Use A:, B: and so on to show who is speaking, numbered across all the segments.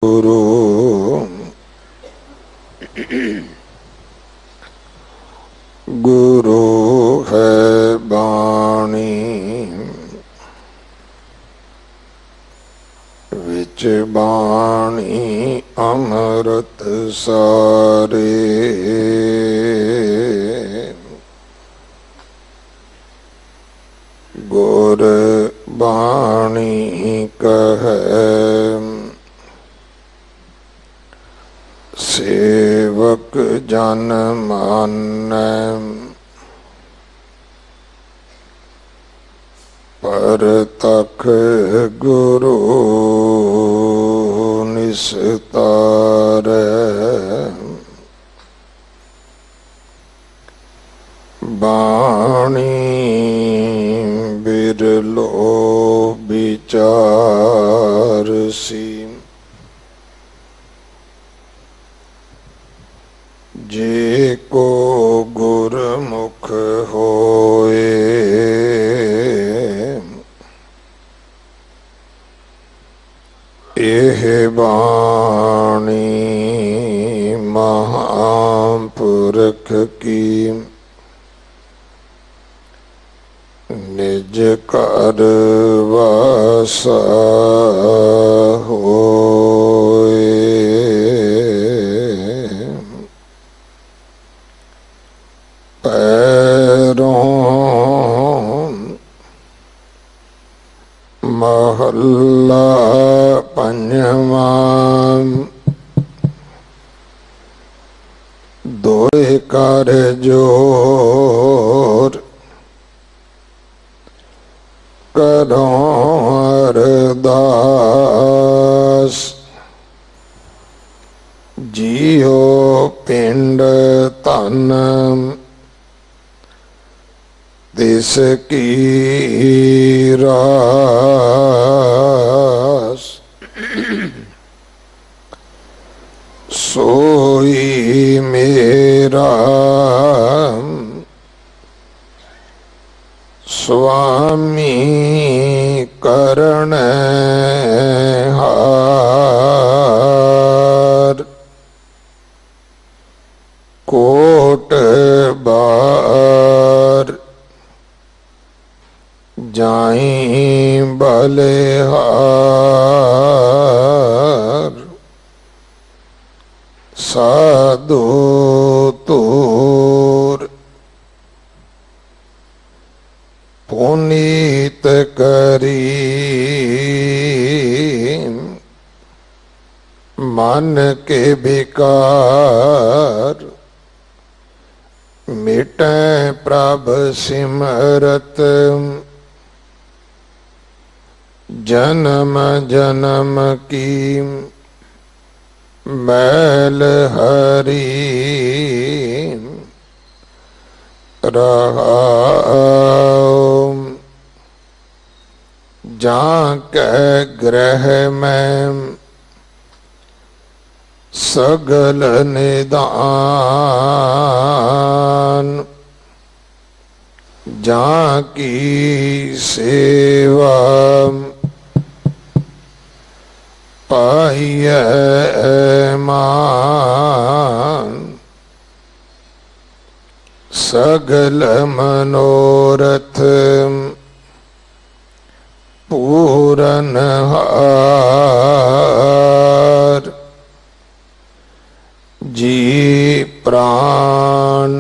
A: गुरु गुरु है बाणी विच बाणी अमृत सारे। गुर बाणी कहे सेवक जन मानै पर तख गुरु निस्तारै। बाणी बिरलो विचार सी जे को गुरमुख होए एह बाणी महापुरख की निज कर वासा होए। पैरों महल्ला पंजवा दोए कर जोर करों अरदास जियो पिंड तन तिसकी रास। सोई मेरा स्वामी करण हार कोट बार जाई बलिहार। साधु तूर पुनीत करी मन के विकार मिटे प्रभ सिमरत। जन्म जन्म की मैल हरी रहाओ। जाके ग्रह में सगल निदान जाकी सेवा पाइये मान। सगल मनोरथ पूरन हार। जी प्राण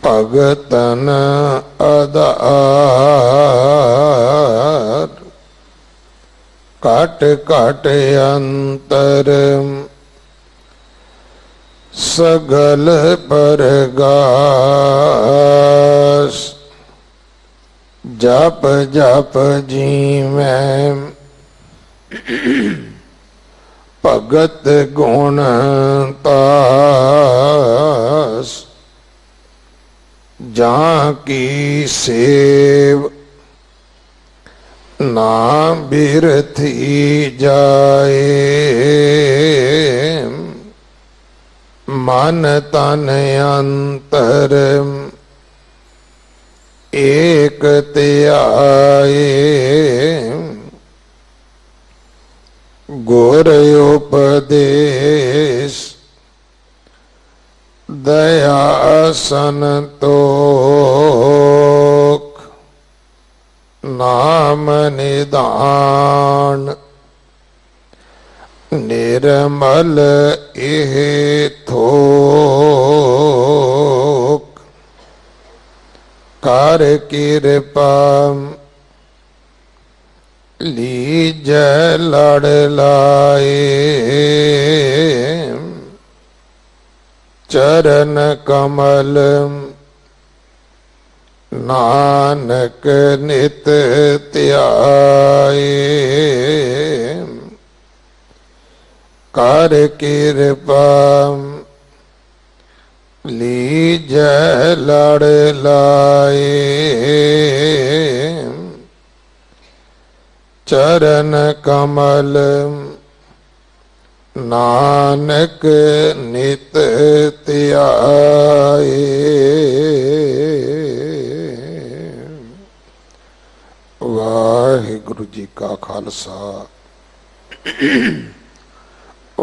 A: भगतन आधार। काट काट अंतर सगल परगास। जप जप जी में भगत गुण तास। जहाँ की सेव ना बिरथी जाए। मन तन अंतर एक त्याए। गुर उपदेश दया संतोख नाम निदान निर्मल इह थोक कर कृपा लीज लड़ लाए चरण कमल नानक नित ध्याए कर कृपा लीज लड़ लाए चरण कमल नानक नित ध्याए। वाहिगुरु जी का खालसा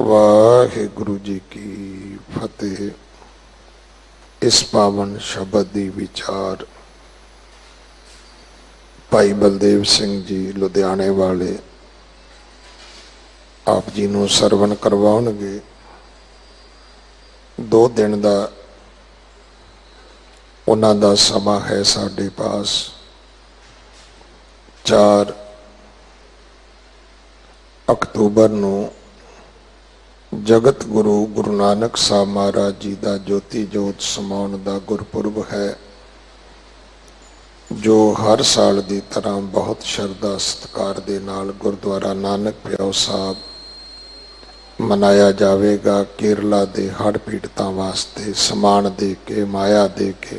A: वाहिगुरु जी की फतेह। इस पावन शब्द दी विचार भाई बलदेव सिंह जी लुधियाने वाले आप जी नूं सरवण करवाउणगे। 2 दिन का उन्हां दा समा है साडे पास। 4 अक्तूबर नूं जगत गुरु गुरु नानक साहब महाराज जी का ज्योति जोत समाउण का गुरपुरब है, जो हर साल की तरह बहुत शरधा सत्कार दे नाल गुरुद्वारा नानक प्याओ साहब मनाया जाएगा। केरला के हड़ पीड़ितों वास्ते समान दे के माया दे के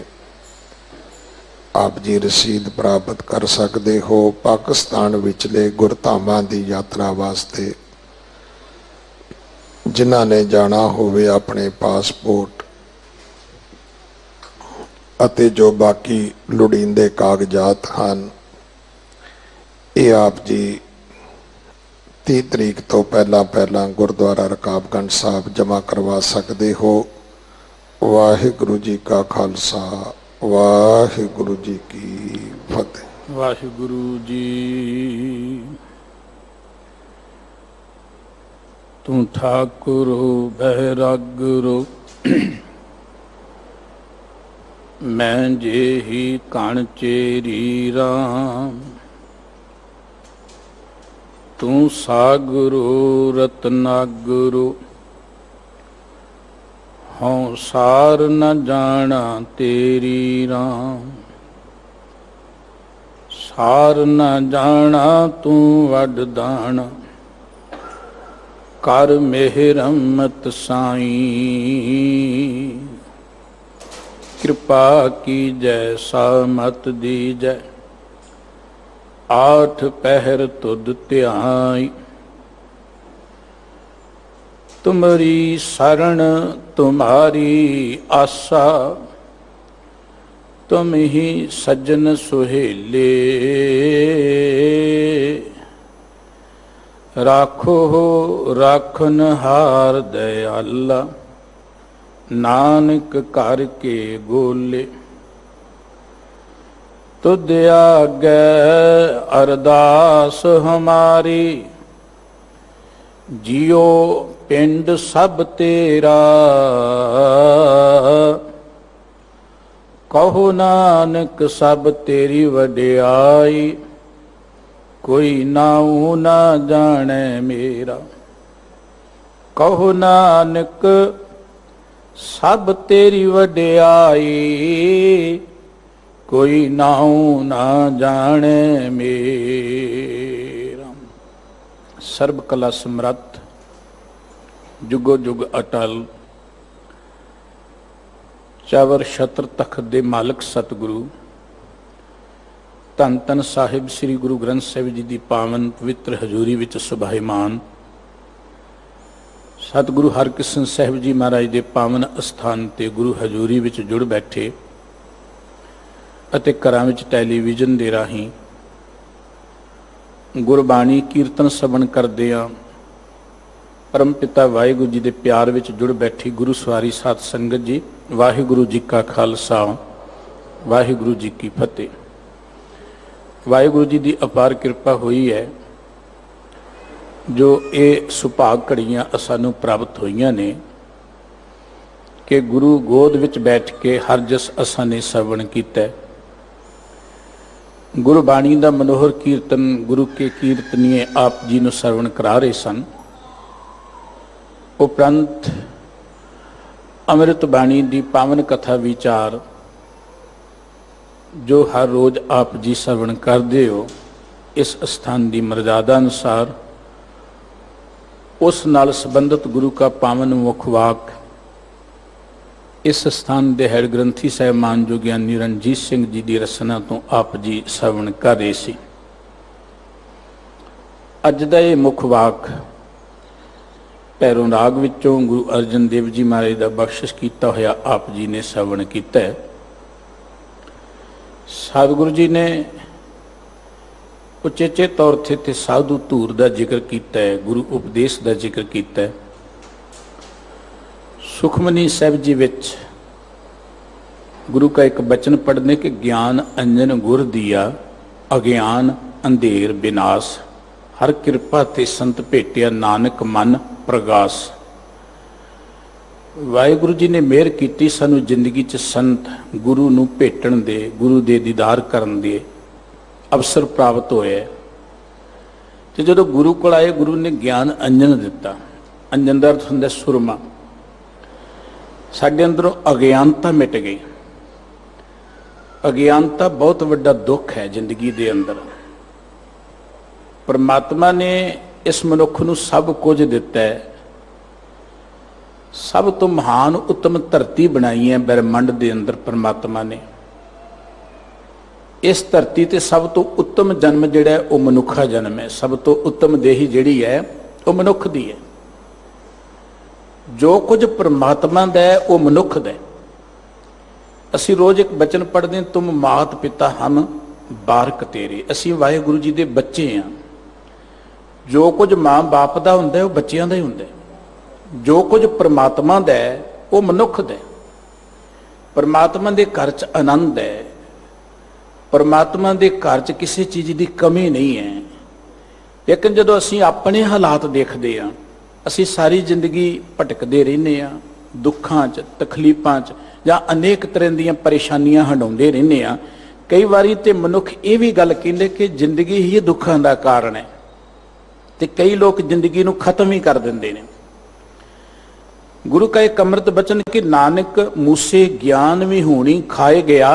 A: आप जी रसीद प्राप्त कर सकते हो। पाकिस्तान विचले गुरधामां की यात्रा वास्ते जिन्हां ने जाना होवे अपने पासपोर्ट अते जो बाकी लोड़ींदे कागजात हैं ये आप जी 30 तरीक तो पहला गुरुद्वारा रकाबगंज साहब जमा करवा सकते हो। वाहिगुरु जी का खालसा वाहिगुरु जी की फतेह।
B: वाहिगुरु जी तू ठाकुर बैरागुरु मैं जे ही कण चेरी राम। तू सागुरु रत्नागुरु हों सार न जाना तेरी राम। सार न जाना तू वड दाना कर मेहरमत साईं। कृपा की जैसा मत दीजै 8 पहर तुद ध्याई। तुम्हारी शरण तुम्हारी आशा तुम ही सज्जन सुहेले। राखो हो राखन हार दयाला नानक कर के गोले। तुद आगे अरदास हमारी जियो पिंड सब तेरा। कहो नानक सब तेरी वडियाई कोई नाऊ ना जाने मेरा। कहो नानक सब तेरी वडियाई कोई नाऊ ना जाने मेरा। सर्ब कला समरथ जुगो जुग अटल चावर छत्र तख्त दे मालक सतगुरु धन धन साहिब श्री गुरु ग्रंथ साहिब जी की पावन पवित्र हजूरी विच सुभाईमान सतगुरु हरकिशन साहिब जी महाराज के पावन अस्थान ते गुरु हजूरी विच जुड़ बैठे अते घरां विच टैलीविजन दे राहीं गुरबाणी कीर्तन सवण करदिआं परम पिता वाहिगुरु जी के प्यार विच जुड़ बैठी गुरु सवारी साध संगत जी, वाहिगुरु जी का खालसा वाहिगुरु जी की फतेह। वाहिगुरु जी की अपार कृपा हुई है जो ये सुभाग घड़ियां सानू प्राप्त हुई ने कि गुरु गोद विच बैठ के हर जस असां ने श्रवण कीता। गुरबाणी का मनोहर कीर्तन गुरु के कीर्तनीय आप जी नूं श्रवण करा रहे सन। उपरंत अमृत बाणी की पावन कथा विचार जो हर रोज आप जी श्रवण करते हो, इस स्थान की मर्यादा अनुसार उस नाल संबंधित गुरु का पावन मुखवाक इस स्थान के हैड ग्रंथी साहिबान जो ज्ञानी रणजीत सिंह जी की रचना तो आप जी श्रवण कर रहे सी। अज का ये मुखवाक भैरों राग विचों गुरु अर्जन देव जी महाराज का बख्शिश किया होया आप जी ने श्रवण किया है। सतगुरु जी ने उचेचे तौर ते साधु धूर का जिक्र किया है, गुरु उपदेश का जिक्र किया है। सुखमनी साहिब जी विच गुरु का एक बचन पढ़ने के ज्ञान अंजन गुर दिया, अज्ञान अंधेर विनाश, हर कृपा ते संत भेटिया नानक मन प्रगास। वाहिगुरु जी ने मेहर की सानू जिंदगी च संत गुरु नूं भेटण दे, गुरु दे दीदार करन दे अवसर प्राप्त होया। ते जदों गुरु कोल आए गुरु ने ज्ञान अंजन दिता। अंजन दा अर्थ हुंदा सुरमा। साडे अंदरों अज्ञानता मिट गई। अज्ञानता बहुत वड्डा दुख है जिंदगी दे अंदर। परमात्मा ने इस मनुख नूं सब कुछ दिता है। सब तो महान उत्तम धरती बनाई है ब्रह्मंड के अंदर परमात्मा ने। इस धरती ते सब तो उत्तम जन्म जिहड़ा है वह मनुखा जन्म है। सब तो उत्तम देही जिहड़ी है वह मनुख दी है। जो कुछ परमात्मा दा है वह मनुख दा है। असी रोज एक बचन पढ़ते हैं, तुम मात पिता हम बारक तेरे। असी वाहिगुरु जी के बच्चे हैं। जो कुछ मां बाप का हुंदा वह बच्चों का ही हुंदा। जो कुछ परमात्मा दा है वह मनुख दा है। परमात्मा के घर च आनंद है। परमात्मा के घर च किसी चीज़ की कमी नहीं है। लेकिन जदों असीं अपने हालात देखते हैं, असीं सारी जिंदगी भटकते रहने हैं, दुखों च तकलीफों च जां अनेक तरह दीयां परेशानियां हंडाउंदे रहने हैं। कई बारी तो मनुख ये भी गल कहते कि जिंदगी ही दुखों का कारण है, तो कई लोग जिंदगी नूं खत्म ही कर देंदे ने। गुरु का एक अमृत बचन कि नानक मूसे ज्ञान विहूणी खाए गया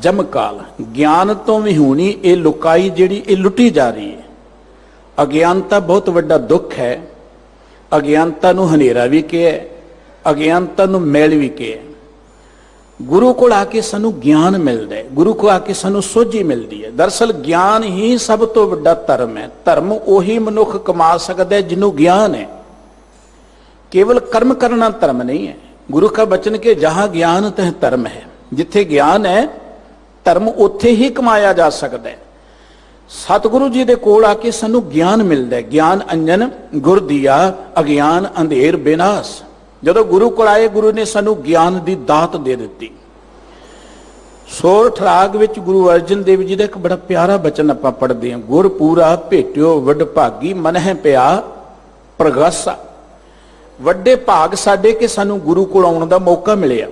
B: जमकाल। ज्ञान तो विहूणी ये लुकाई जिहड़ी ये लुटी जा रही है। अज्ञानता बहुत वड्डा दुख है। अज्ञानता नूं हनेरा भी कहे, अज्ञानता नूं मैल भी कहे। गुरु को आके सानू ज्ञान मिलता है, गुरु को आके सानू सोझी मिलती है। दरअसल ज्ञान ही सब तो वड्डा धर्म है। धर्म उही मनुख कमा सकता है जिन्हों ज्ञान है। केवल कर्म करना धर्म नहीं है। गुरु का वचन के जहां ज्ञान तह धर्म है। जिथे ज्ञान है धर्म उत्थे ही कमाया जा सकता है। सतगुरु जी दे कोल आके सानू ज्ञान मिलता है। ज्ञान अंजन गुर दिया, अज्ञान अंधेर विनाश। जदों गुरु को आए गुरु ने सानू ज्ञान की दात दे दी। सोरठ राग विच गुरु अर्जन देव जी का एक बड़ा प्यारा बचन आपां पढ़ते हैं। गुर पूरा भेटियो वड भागी मन है पिया प्रगासा। वड्डे भाग साडे के सानू गुरु कोल आउण दा मौका मिलिया।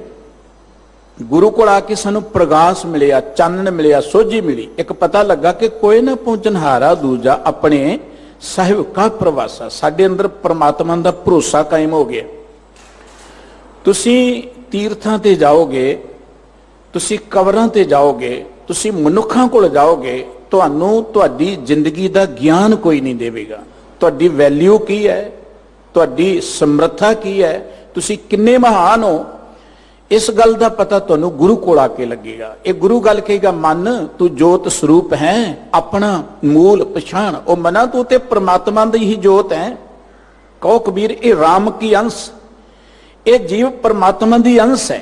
B: गुरु को आके सानू प्रगास मिलिया, चानन मिलिया, सोझी मिली। एक पता लगा कि कोई ना पहुंचनहारा दूजा अपने साहिब का प्रवासा। साडे अंदर परमात्मा का भरोसा कायम हो गया। तुसी तीर्थां ते जाओगे, तुसी कबरां ते जाओगे, तुसी मनुखां कोल जाओगे, तुहानू तुहाडी जिंदगी का ज्ञान कोई नहीं देवेगा। तुहाडी वैल्यू की है, तुहाडी समर्था की है, तुसी किन्ने महान हो, इस गल का पता तुहानू गुरु कोल आके लगेगा। ये गुरु गल कहेगा, मन तू जोत स्वरूप है, अपना मूल पछाण। ओ मना तू ते परमात्मा दी ही जोत है। कहो कबीर ये राम की अंश, ये जीव परमात्मा दी अंश है।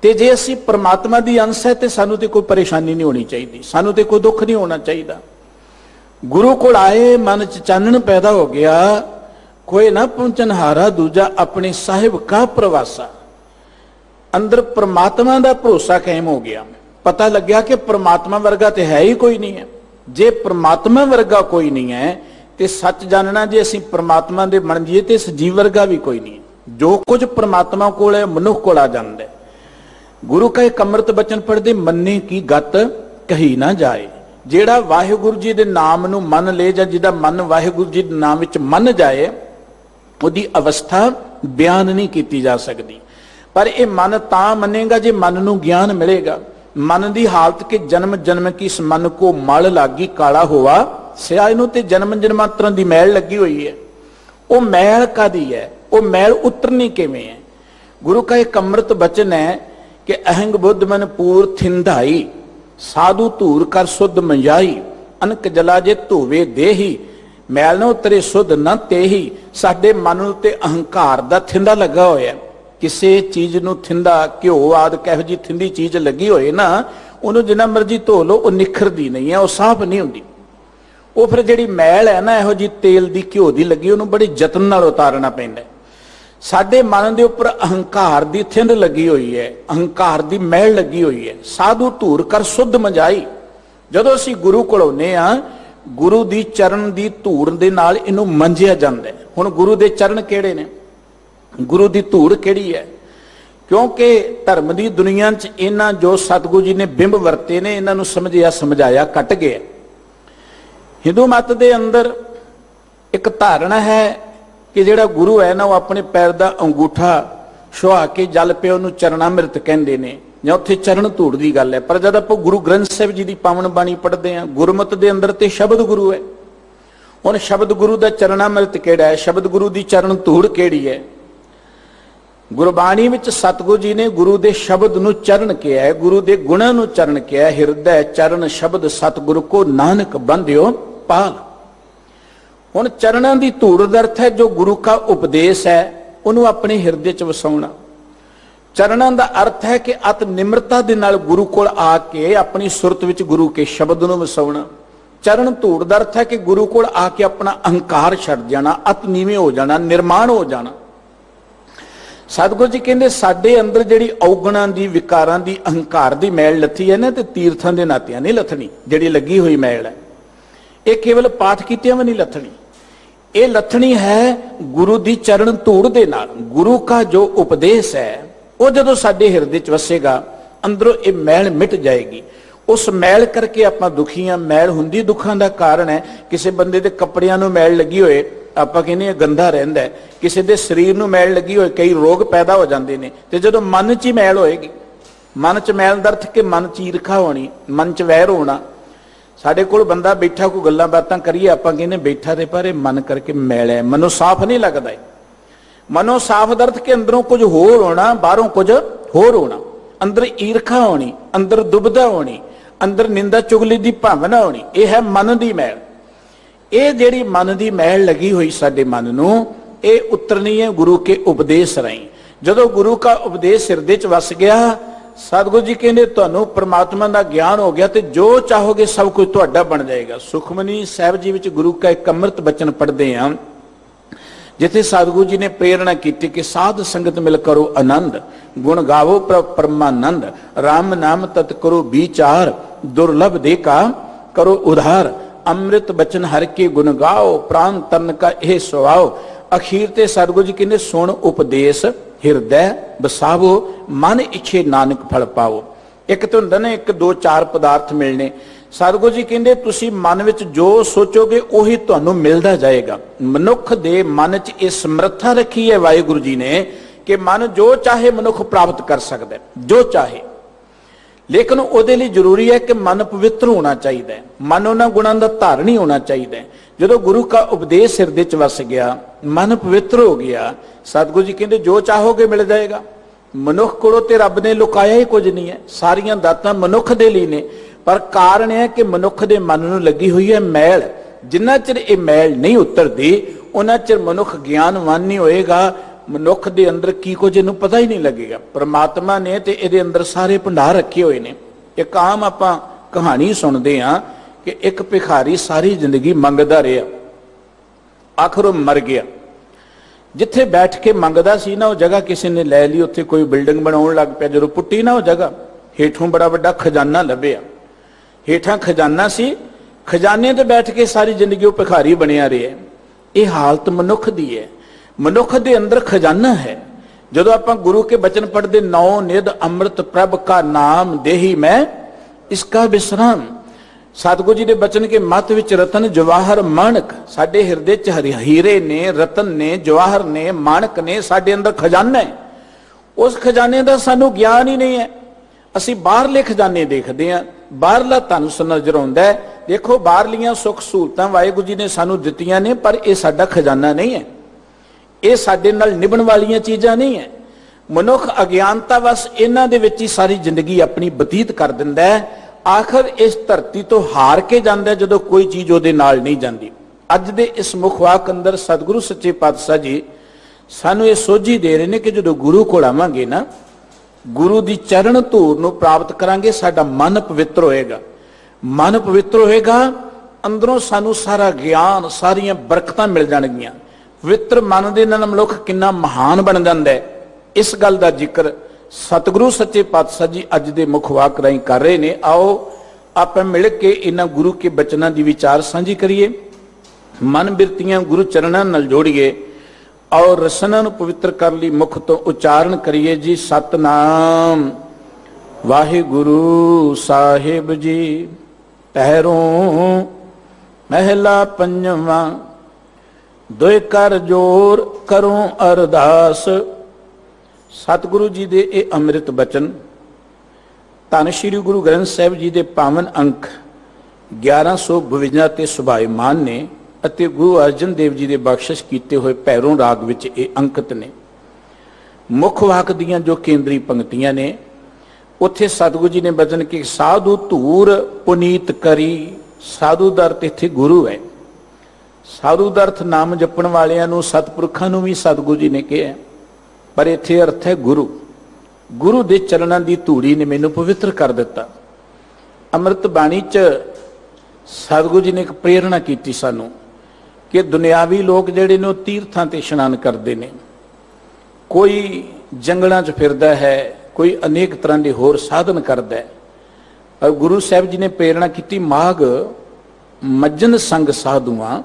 B: ते जे असी परमात्मा दी अंश है तो सानू ते कोई परेशानी नहीं होनी चाहिए, सानू ते कोई दुख नहीं होना चाहिए। गुरु कोल आए, मन च चानन पैदा हो गया, कोई ना पहुंचनहारा दूजा अपने साहिब का प्रवासा। अंदर परमात्मा का भरोसा कायम हो गया, पता लग गया कि परमात्मा वर्गा तो है ही कोई नहीं है। जे परमात्मा वर्गा कोई नहीं है तो सच जानना, जे असीं परमात्मा दे बन जाइए तो इस जीव वर्गा भी कोई नहीं है। जो कुछ परमात्मा कोल है मनुख कोल आ जांदा है। गुरु का एक अमृत बचन पढ़दे, मन्ने की गत कही ना जाए। जेड़ा वाहिगुरु जी दे नाम नूं मन ले, जां जिहदा मन वाहिगुरु जी दे नाम विच मन जाए, ਉਹਦੀ अवस्था बयान नहीं की जा सकती। पर यह मन तां मनेगा जे मन नूं ज्ञान मिलेगा। मन की हालत के जन्म जन्म की इस मन को मल लागी काला हुआ सियाह नूं ते जन्म जन्मांतरां दी मैल लगी हुई है। वो मैल कादी है, वो मैल उतरनी किवें है। गुरु का एक अमृत बचन है कि अहंग बुद्ध मन पूर थिंधाई, साधु धूर कर सुध मंजाई, अनक जला जे धोवे देही, मैल ना उतरे सुध ना तेही। साडे मन उत्ते अहंकार दा थिंदा लगा होया। किसी चीज नूं थिंदा घ्यो आदि किहो जी थिंदी चीज लगी होए ना, उहनूं जिन्ना मर्जी धो लो वो निखरदी नहीं है, वो साफ नहीं हुंदी। वो फिर जिहड़ी मैल है ना इहो जी तेल दी घ्यो दी लगी, उहनूं बड़े यतन नाल उतारना पैंदा। साडे मन दे उपर अहंकार दी थिंद लगी हुई है, अहंकार दी मैल लगी हुई है। साधु धूर कर सुध मंजाई। जदों असीं गुरु कोल आउंदे आ, गुरु दी चरण दी धूड़ दे नाल इनू मंजिया जांदा है। हुण गुरु दे चरण किहड़े ने, गुरु दी धूड़ किहड़ी है? क्योंकि धर्म दी दुनिया च इन्हां जो सतगुरु जी ने बिंब वरते ने, इन्हां नूं समझिया समझाया कट गया। हिंदू मत दे अंदर एक धारणा है कि जिहड़ा गुरु है ना, वो अपने पैर दा अंगूठा छुआ के जल पे उहनूं चरणामृत कहंदे ने, ਜਾਂ ਉੱਥੇ ਚਰਨ ਧੂੜ ਦੀ ਗੱਲ ਹੈ। ਪਰ ਜਦ ਆਪਾਂ ਗੁਰੂ ਗ੍ਰੰਥ ਸਾਹਿਬ ਜੀ ਦੀ ਪਾਵਨ ਬਾਣੀ ਪੜ੍ਹਦੇ ਹਾਂ, ਗੁਰਮਤਿ ਦੇ ਅੰਦਰ ਤੇ ਸ਼ਬਦ ਗੁਰੂ ਹੈ। ਹੁਣ ਸ਼ਬਦ ਗੁਰੂ ਦਾ ਚਰਨਾਮ੍ਰਿਤ ਕਿਹੜਾ ਹੈ? ਸ਼ਬਦ ਗੁਰੂ ਦੀ ਚਰਨ ਧੂੜ ਕਿਹੜੀ ਹੈ? ਗੁਰਬਾਣੀ ਵਿੱਚ ਸਤਿਗੁਰੂ ਜੀ ਨੇ ਗੁਰੂ ਦੇ ਸ਼ਬਦ ਨੂੰ ਚਰਨ ਕਿਹਾ ਹੈ, ਗੁਰੂ ਦੇ ਗੁਣਾਂ ਨੂੰ ਚਰਨ ਕਿਹਾ ਹੈ। ਹਿਰਦੈ ਚਰਨ ਸ਼ਬਦ ਸਤਿਗੁਰੂ ਕੋ ਨਾਨਕ ਬੰਧਿਓ ਪਾਲ। ਹੁਣ ਚਰਨਾਂ ਦੀ ਧੂੜ ਦਾ ਅਰਥ ਹੈ ਜੋ ਗੁਰੂ ਦਾ ਉਪਦੇਸ਼ ਹੈ ਉਹਨੂੰ ਆਪਣੇ ਹਿਰਦੇ 'ਚ ਵਸਾਉਣਾ। चरणों का अर्थ है कि अत निम्रता दे नाल गुरु कोल आके अपनी सुरत विच गुरु के शब्द नूं वसाउणा। चरण धूड़ का अर्थ है कि गुरु कोल आके अपना अहंकार छड्ड जाना, अत नीवें हो जाना, निर्माण हो जाना। सतगुरु जी कहंदे साडे अंदर जिहड़ी औगणां दी, विकारां दी, अहंकार दी मैल लथी है ना, ते तीर्थां दे नातियां नहीं लथनी। जिहड़ी लगी हुई मैल है ये केवल पाठ कीतियां भी नहीं लथनी, ये लथनी है गुरु दी चरण धूड़ दे नाल। गुरु का जो उपदेश है वो जदों साडे हिरदे च वसेगा, अंदरों ये मैल मिट जाएगी। उस मैल करके आपां दुखी हां। मैल हुंदी दुखां दा कारण है। किसी बंदे दे कपड़ियां नूं मैल लगी होए, आपां कहने गंदा रहिंदा है। किसी दे शरीर नूं मैल लगी होए, कई रोग पैदा हो जांदे ने। ते जदों मन च ही मैल होएगी, मन च मैल दा अर्थ कि मन च ईर्खा होनी, मन च वैर होना। साडे कोल बंदा बैठा कोई गल्लां बातां करिए, आपां कहने बैठा ते पर मन करके मैल है, मनो साफ नहीं लगदा। मनो साफ दर्द के अंदरों कुछ होर होना, बाहरों कुछ होर होना। अंदर ईर्खा होनी, अंदर दुबदा होनी, अंदर निंदा चुगली की भावना होनी। यह है मन की मैल। ये जिहड़ी मन की मैल लगी हुई साडे मन नूं, ये उतरनी है गुरु के उपदेश राहीं। जदों गुरु का उपदेश हिरदे च वस गया, सतगुरु जी कहंदे तुहानूं परमात्मा का ज्ञान हो गया, तो जो चाहोगे सब कुछ तुहाडा बन जाएगा। सुखमनी साहिब जी विच गुरु का एक अमृत बचन पढ़ते हैं, जिथे सतगुरु जी ने प्रेरणा की कि साध संगत मिल करो आनंद, गुण गावो परमानंद, राम नाम तत् करो विचार, दुर्लभ दे का करो उधार, अमृत बचन हर के गुण गाओ, प्राण तन का यह स्वभाव। अखीर ते सतगुरु जी कहते सुन उपदेश हिरदै बसावो, मन इच्छे नानक फल पाओ। एक तो हुंदा ना एक दो चार पदार्थ मिलने। सतगुरु जी कहते तुसी मन विच जो सोचोगे उही तुहानूं मिलदा जाएगा। मनुख दे मन च इह समर्था रखी है वाहिगुरु जी ने कि मन जो चाहे मनुख प्राप्त कर सकता है, जो चाहे। लेकिन उहदे लई जरूरी है कि मन पवित्र होना चाहिए, मन उन्हां गुणां दा धारणी होना चाहिए। जदों गुरु का उपदेश हिरदे च वस गया, मन पवित्र हो गया, सतगुरु जी कहते जो चाहोगे मिल जाएगा। मनुख कोलों ते रब ने लुकाया ही कुछ नहीं है, सारियां दातां मनुख दे लई ने। पर कारण है कि मनुख दे मन नूं लगी हुई है मैल। जिन्ना चिर ये मैल नहीं उतरदी, उन्ना चिर मनुख ज्ञानवान नहीं होएगा। मनुख दे अंदर की कुछ इहनूं पता ही नहीं लगेगा। परमात्मा ने ते इहदे अंदर सारे भंडार रखे हुए ने। एक आम आपां कहानी सुनते हाँ कि एक भिखारी सारी जिंदगी मंगदा रहा, आखिर मर गया। जिथे बैठ के मंगदा सी ना, वो जगह किसी ने लै ली, उत्थे कोई बिल्डिंग बनाउण लग पिया। जदों पुट्टी ना वो जगह, हेठों बड़ा वड्डा खजाना लभ्या। हेठां खजाना सी, खजाने ते बैठ के सारी जिंदगी वो भिखारी बनिया रहा। ये हालत मनुख दी है। मनुख दे अंदर खजाना है। जदों आपां गुरु के बचन पढ़ते, नौ निध अमृत प्रभ का नाम देही मैं इसका विश्राम। सतगुरु जी के बचन के मत विच रतन जवाहर माणक, साडे हिरदे च हीरे ने, रतन ने, जवाहर ने, माणक ने, साडे अंदर खजाना है। उस खजाने का सानू ज्ञान ही नहीं है। असी बाहरले खजाने देखते हैं, बाहरला धन नजर आउंदा है। देखो बाहरलियां सुख सहूलतां वाहिगुरू जी ने सानू दित्तियां ने, पर यह साडा खजाना नहीं है। ये साडे नाल निभण वालियां चीज़ां नहीं है। मनुख अज्ञानता बस इन्हां दे विच ही सारी जिंदगी अपनी बतीत कर दिंदा है। आखिर इस धरती तो हार के जांदा जदों कोई चीज़ उहदे नाल नहीं जांदी। अज दे इस मुखवाक अंदर सतगुरु सच्चे पातशाह जी सानू ये सोझी दे रहे हैं कि जदों गुरु कोल आवांगे ना, गुरु दी चरण धूड़ नूं प्राप्त करांगे, साडा मन पवित्र होएगा। मन पवित्र होएगा, अंदरों सानू सारा ज्ञान, सारियां बरकतां मिल जाणगियां। पवित्र मन दे नाल मनुख कितना महान बन जांदा है। इस गल का जिक्र सतगुरु सच्चे पातशाह जी अज दे मुखवाक राहीं कर रहे ने। आओ आपां मिल के इन्हां गुरु के बचनां दी विचार साझी करिए, मन बिरतियां गुरु चरणां नाल जोड़िए और रसना नूं पवित्र कर लई मुख तो उच्चारण करिए जी। सतनाम वाहिगुरु साहिब जी। पैरों महला पंजवां, दोए कर जोर करूं अरदास। सतगुरु जी दे ये अमृत बचन धन श्री गुरु ग्रंथ साहिब जी दे पावन अंक 1152 ते सुभाईमान ने अते गुरु अर्जन देव जी दे बख्शिश कीते हुए पैरों राग विच ये अंकित ने। मुख वाक दियां जो केंद्री पंक्तियां ने, उत्थे सतगुरु जी ने बचन कि साधु धूर पुनीत करी। साधु दा अर्थ इत्थे गुरु है। साधु दा अर्थ नाम जपण वालियां नूं, सतपुरखां नूं भी सतगुरु जी ने कहा, पर इत्थे अर्थ है गुरु। गुरु दे चरणां दी धूड़ी ने मैनूं पवित्र कर दिता। अमृत बाणी च सतगुरु जी ने एक प्रेरणा की सानू कि दुनियावी लोग जिहड़े ने तीर्थां ते इशनान करते हैं, कोई जंगलों च फिरदा है, कोई अनेक तरह के होर साधन करता है। और गुरु साहब जी ने प्रेरणा की, माघ मज्जन संग साधुआं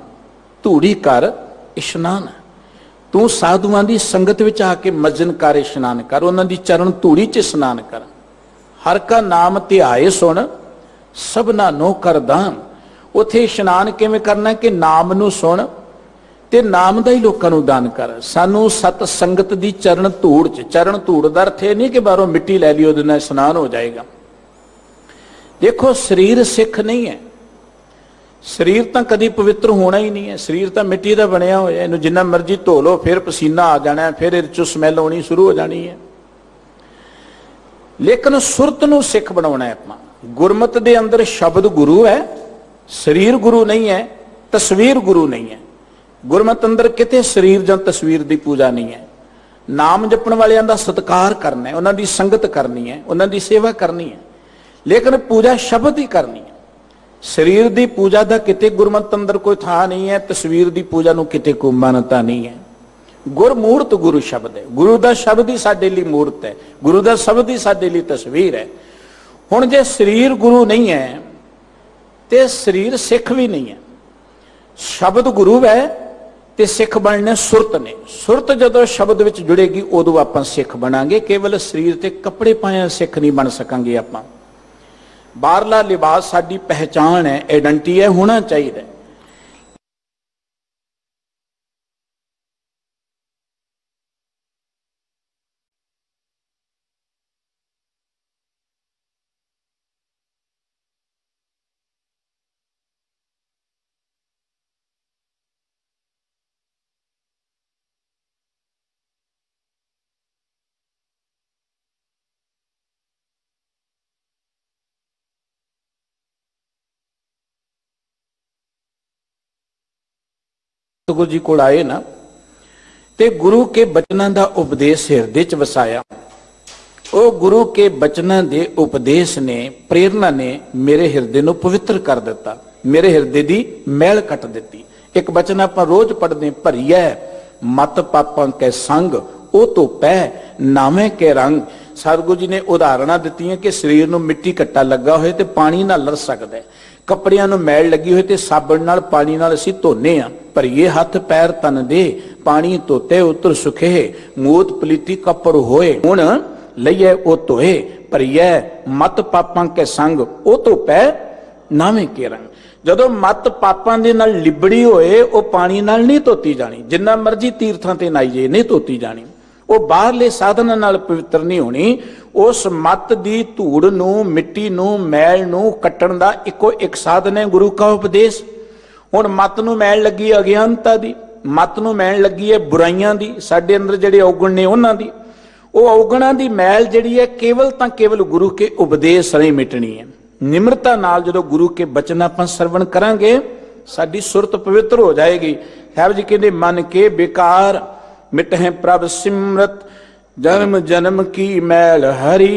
B: धूड़ी कर इशनान। तू साधुआं दी संगत विच आके मज्जन कर इशनान कर, उन्हां दी चरण धूड़ी च इशनान कर। हर का नाम ध्याए सुन सबना नो कर दान। उत्थे इशनान किवें करना कि नाम नूं सुन ते नाम दा ही लोकां नूं दान कर। सानू सत संगत दी चरण धूड़ च, चरण धूड़ दा अर्थ नहीं कि बाहरों मिट्टी लै ली उहदे नाल इशनान हो जाएगा। देखो शरीर सिख नहीं है, शरीर तो कभी पवित्र होना ही नहीं है। शरीर तो मिट्टी का बनया होया, इहनूं जिन्ना मर्जी धो लो फिर पसीना आ जाना है, फिर इहदे चों स्मैल आनी शुरू हो जानी है। लेकिन सुरत नूं सिख बनाउणा है आपां। गुरमत दे अंदर शब्द गुरु है, शरीर गुरु नहीं है, तस्वीर गुरु नहीं है। गुरमत अंदर किते शरीर जां तस्वीर की पूजा नहीं है। नाम जपण वालियां दा सत्कार करना है, उन्हां दी संगत करनी है, उन्हां दी सेवा करनी है, लेकिन पूजा शब्द ही करनी है। शरीर की पूजा का किते गुरमत अंदर कोई थां नहीं है, तस्वीर की पूजा नूं किते कोई मानता नहीं है। गुरमूर्त गुरु शब्द है, गुरु का शब्द ही साडे लई मूर्त है, गुरु का शब्द ही साडे लई तस्वीर है। हुण जे शरीर गुरु नहीं है तो शरीर सिख भी नहीं है। शब्द गुरु है तो सिख बनने सुरत ने। सुरत जदों शब्द विच जुड़ेगी उदों आपां सिख बनांगे। केवल शरीर ते कपड़े पाए सिख नहीं बन सकांगे आपां। बाहरला लिबास साडी पहचान है, आइडेंटिटी है, होना चाहिए। गुरु जी को आए ना ते गुरु के बचनों का उपदेश हृदय च वसाया। वो गुरु के बचनों के उपदेश ने, प्रेरणा ने मेरे हृदय को पवित्र कर दिता, मेरे हृदय की मैल कट दी। एक बचन आप रोज पढ़ते, भरिया मत पापां कै संग ओ तो पै नावे के रंग। सतगुरु जी ने उदाहरणा दित्तियां कि शरीर नूं मिट्टी कट्टा लगा होए ते पानी नाल लड़ सकदा है, कपड़ियां नूं मैल लगी होए ते साबण नाल पानी नाल असीं धोने आ, पर ये हथ पैर तन दे पानी धोते उतर सुखे, मूत पलीती कपड़ होए हुण लईए ओ धोए, पर यह मत पापां के संग ओ तो पै नावे के रंग। जदों मत पापां दे नाल लिबड़ी होए ओ पानी नाल नहीं धोती जानी, जिन्ना मर्जी तीर्थां ते नाईए नहीं धोती जानी, वो बाहरले साधन नाल पवित्र नहीं होनी। उस मत दी धूड़ नूं मिट्टी नूं मैल नूं कट्टण दा इको एक साधन है गुरु का उपदेश। हुण मत नूं मैल लगी अज्ञानता दी, मत नूं मैल लगी है बुराइयां दी, साडे अंदर जिहड़े अवगुण ने उन्हां दी। वो अवगुणां दी मैल जिहड़ी है केवल तां केवल गुरु के उपदेश राहीं मिटनी है। निम्रता नाल जदों गुरु के बचन आपां सरवण करांगे साडी सुरत पवित्र हो जाएगी। साहिब जी कहंदे मन के बेकार मिटहे प्रभ सिमरत, जन्म जन्म की मैल हरी।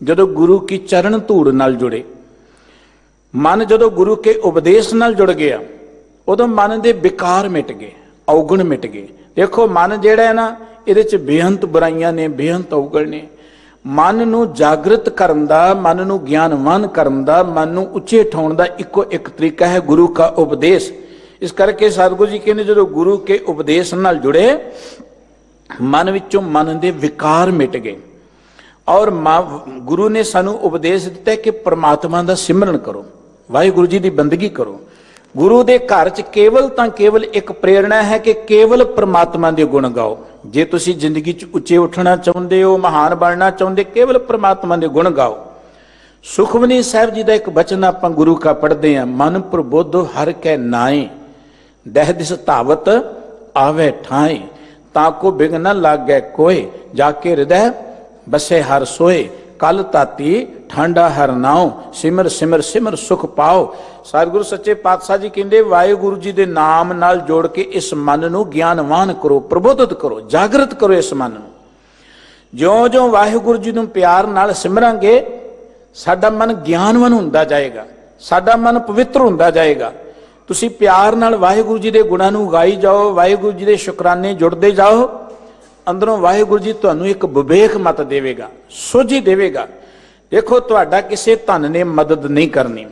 B: जदों गुरु की चरण धूड़ नाल जुड़े मन, जदों गुरु के उपदेश नाल जुड़ गया उदों मन दे बेकार मिट गए, अवगुण मिट गए। देखो मन जिहड़ा है ना इहदे च बेअंत बुराइयां ने, बेअंत अवगुण ने। मन नूं जागृत करन दा, मन नूं ज्ञानवान करन दा, मन नूं उच्चे उठाउण दा इक्को एक तरीका है गुरु का उपदेश। इस करके सतगुरु जी कहते जो गुरु के उपदेश नाल जुड़े मन विचों मन दे विकार मिट गए। और गुरु ने सानू उपदेश दिता कि परमात्मा दा सिमरन करो, वाहिगुरु जी दी बंदगी करो। गुरु दे घर च केवल तां केवल एक प्रेरणा है कि केवल परमात्मा दे गुण गाओ। जे तुसी जिंदगी च उच्चे उठना चाहुंदे हो, महान बनना चाहुंदे, केवल परमात्मा दे गुण गाओ। सुखमनी साहिब जी दा एक बचन आपां गुरु का पढ़दे हां, मन प्रबुद्ध हर कै नाए, दह दिस धावत आवे ठाए, ताको बिघ न लागै कोय, जाके हृदय बसे हर सोए, कल ताती ठांडा हर नाओ, सिमर सिमर सिमर सुख पाओ। सतगुरु सच्चे पातशाह जी कहंदे वाहिगुरु जी दे नाम नाल जोड़ के इस मन नूं ज्ञानवान करो, प्रबोधित करो, जागृत करो इस मन नूं। ज्यों ज्यों वाहिगुरु जी नूं प्यार नाल सिमरांगे साडा मन ज्ञानवान हुंदा जाएगा, साडा मन पवित्र हुंदा जाएगा। तुसी प्यार नाल वाहिगुरु जी दे गुणां नूं गाई जाओ, वाहिगुरु जी दे शुकराने जुड़दे जाओ, अंदरों वाहिगुरु जी तुहानूं एक विवेक मत देवेगा, सोझी देवेगा। देखो तुहाडा किसे धन ने मदद नहीं करनी,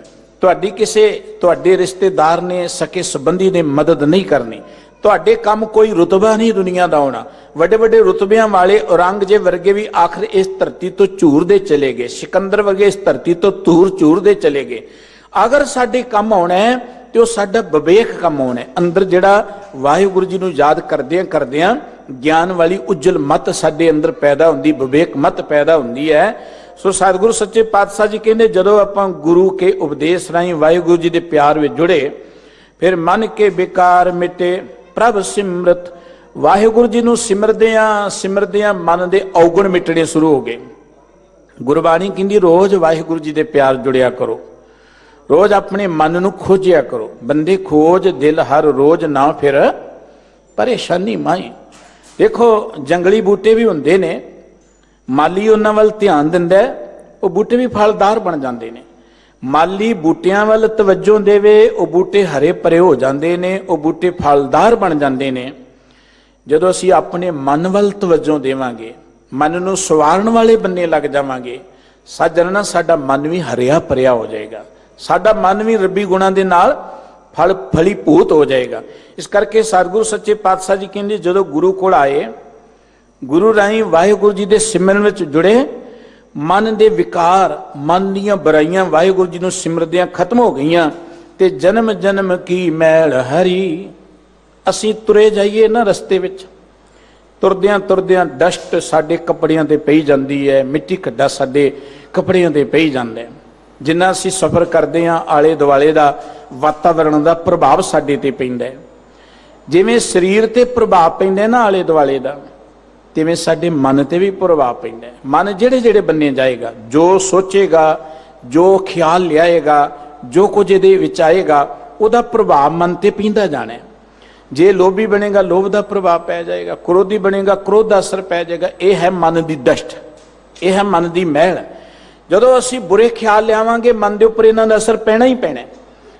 B: तुहाडी किसे तुहाडे रिश्तेदार ने सके संबंधी ने मदद नहीं करनी, तुहाडे काम कोई रुतबा नहीं दुनिया दा होना। वड्डे वड्डे रुतबियां वाले औरंगजेब वर्गे भी आखिर इस धरती तो झूर दे चले गए, सिकंदर वर्गे इस धरती तो झूर दे चले गए। अगर साडे काम होना है तो साडा विवेक काम होना है। अंदर जिहड़ा वाहिगुरु जी नूं याद करदियां करदियां ज्ञान वाली उज्जवल मत साडे अंदर पैदा हुंदी, विवेक मत पैदा हुंदी है। सो सतगुरु सच्चे पातशाह जी कहंदे जदों आपां गुरु के उपदेश राहीं वाहिगुरु जी दे प्यार विच जुड़े, फिर मन के बेकार मिटे प्रभ सिमरत। वाहिगुरु जी नूं सिमरदियां मन दे अवगुण मिटने शुरू हो गए। गुरबाणी कहंदी रोज वाहिगुरु जी दे प्यार जुड़िया करो, रोज अपने मन नूं खोजिया करो। बंदे खोज दिल हर रोज ना फिर परेशानी माई। देखो जंगली बूटे भी हुंदे ने, माली उन्हां वल ध्यान दिंदा है, वो बूटे भी फलदार बन जाते ने। माली बूटियां वल तवज्जो देवे, वो बूटे हरे भरे हो जाते ने, वो बूटे फलदार बन जाते ने। जदों असीं अपने मन वल तवज्जो देवांगे, मन नूं सवारण वाले बन्ने लग जावांगे, सज्जणा साडा मन भी हरिया भरिया हो जाएगा, साडा मन भी रब्बी गुणां दे नाल फलीभूत हो जाएगा। इस करके सतगुरु सच्चे पातशाह जी कहंदे जदों गुरु कोल आए, गुरु राहीं वाहिगुरु जी दे सिमरन विच जुड़े, मन दे विकार, मन दीयां बुराइयां वाहिगुरु जी नूं सिमरदियां खत्म हो गईयां ते जन्म जन्म की मैल हरी। असीं तुरे जाइए ना रस्ते विच, तुरदियां तुरदियां डस्ट साडे कपड़ियां ते पई जांदी है, मिट्टी खड्डा साडे कपड़ियां ते पई जांदा है। जिन्ना असीं सफर करते हैं आले दुआले का वातावरण का प्रभाव साडे ते पैंदा है। जिवें शरीर ते प्रभाव पैंदा ना आले दुआले का, तिवें साडे मन ते भी प्रभाव पैंदा है। मन जिहड़े जिहड़े बन्ने जाएगा, जो सोचेगा, जो ख्याल लियाएगा, जो कुछ इहदे विच आएगा, उहदा प्रभाव मन ते पैंदा जाना है। जे लोभी बनेगा लोभ का प्रभाव पै जाएगा, क्रोधी बनेगा क्रोध का असर पै जाएगा। यह है मन की डस्ट, यह है मन की मैल। जदों असीं बुरे ख्याल लियावांगे मन के उपर इन्हां दा असर पैना ही पैना।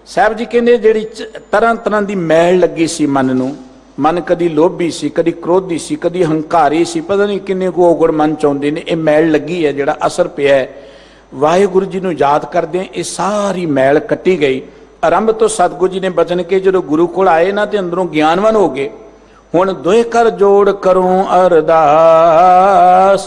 B: साहिब जी कहंदे जिहड़ी तरह तरह की मैल लगी सी मन नूं, मन कदी लोभी सी, कदी क्रोधी सी, कदी हंकारी सी, पता नहीं किन्ने को औगुण मन च आउंदे ने। ये मैल लगी है, जिहड़ा असर पिया है वाहिगुरु जी नूं याद करदे ये सारी मैल कट्टी गई। आरंभ तो सतगुरु जी ने बचन के जो गुरु कोल आए ना, तो अंदरों ज्ञानवान हो गए। हुण दोए कर जोड़ करूं अरदास।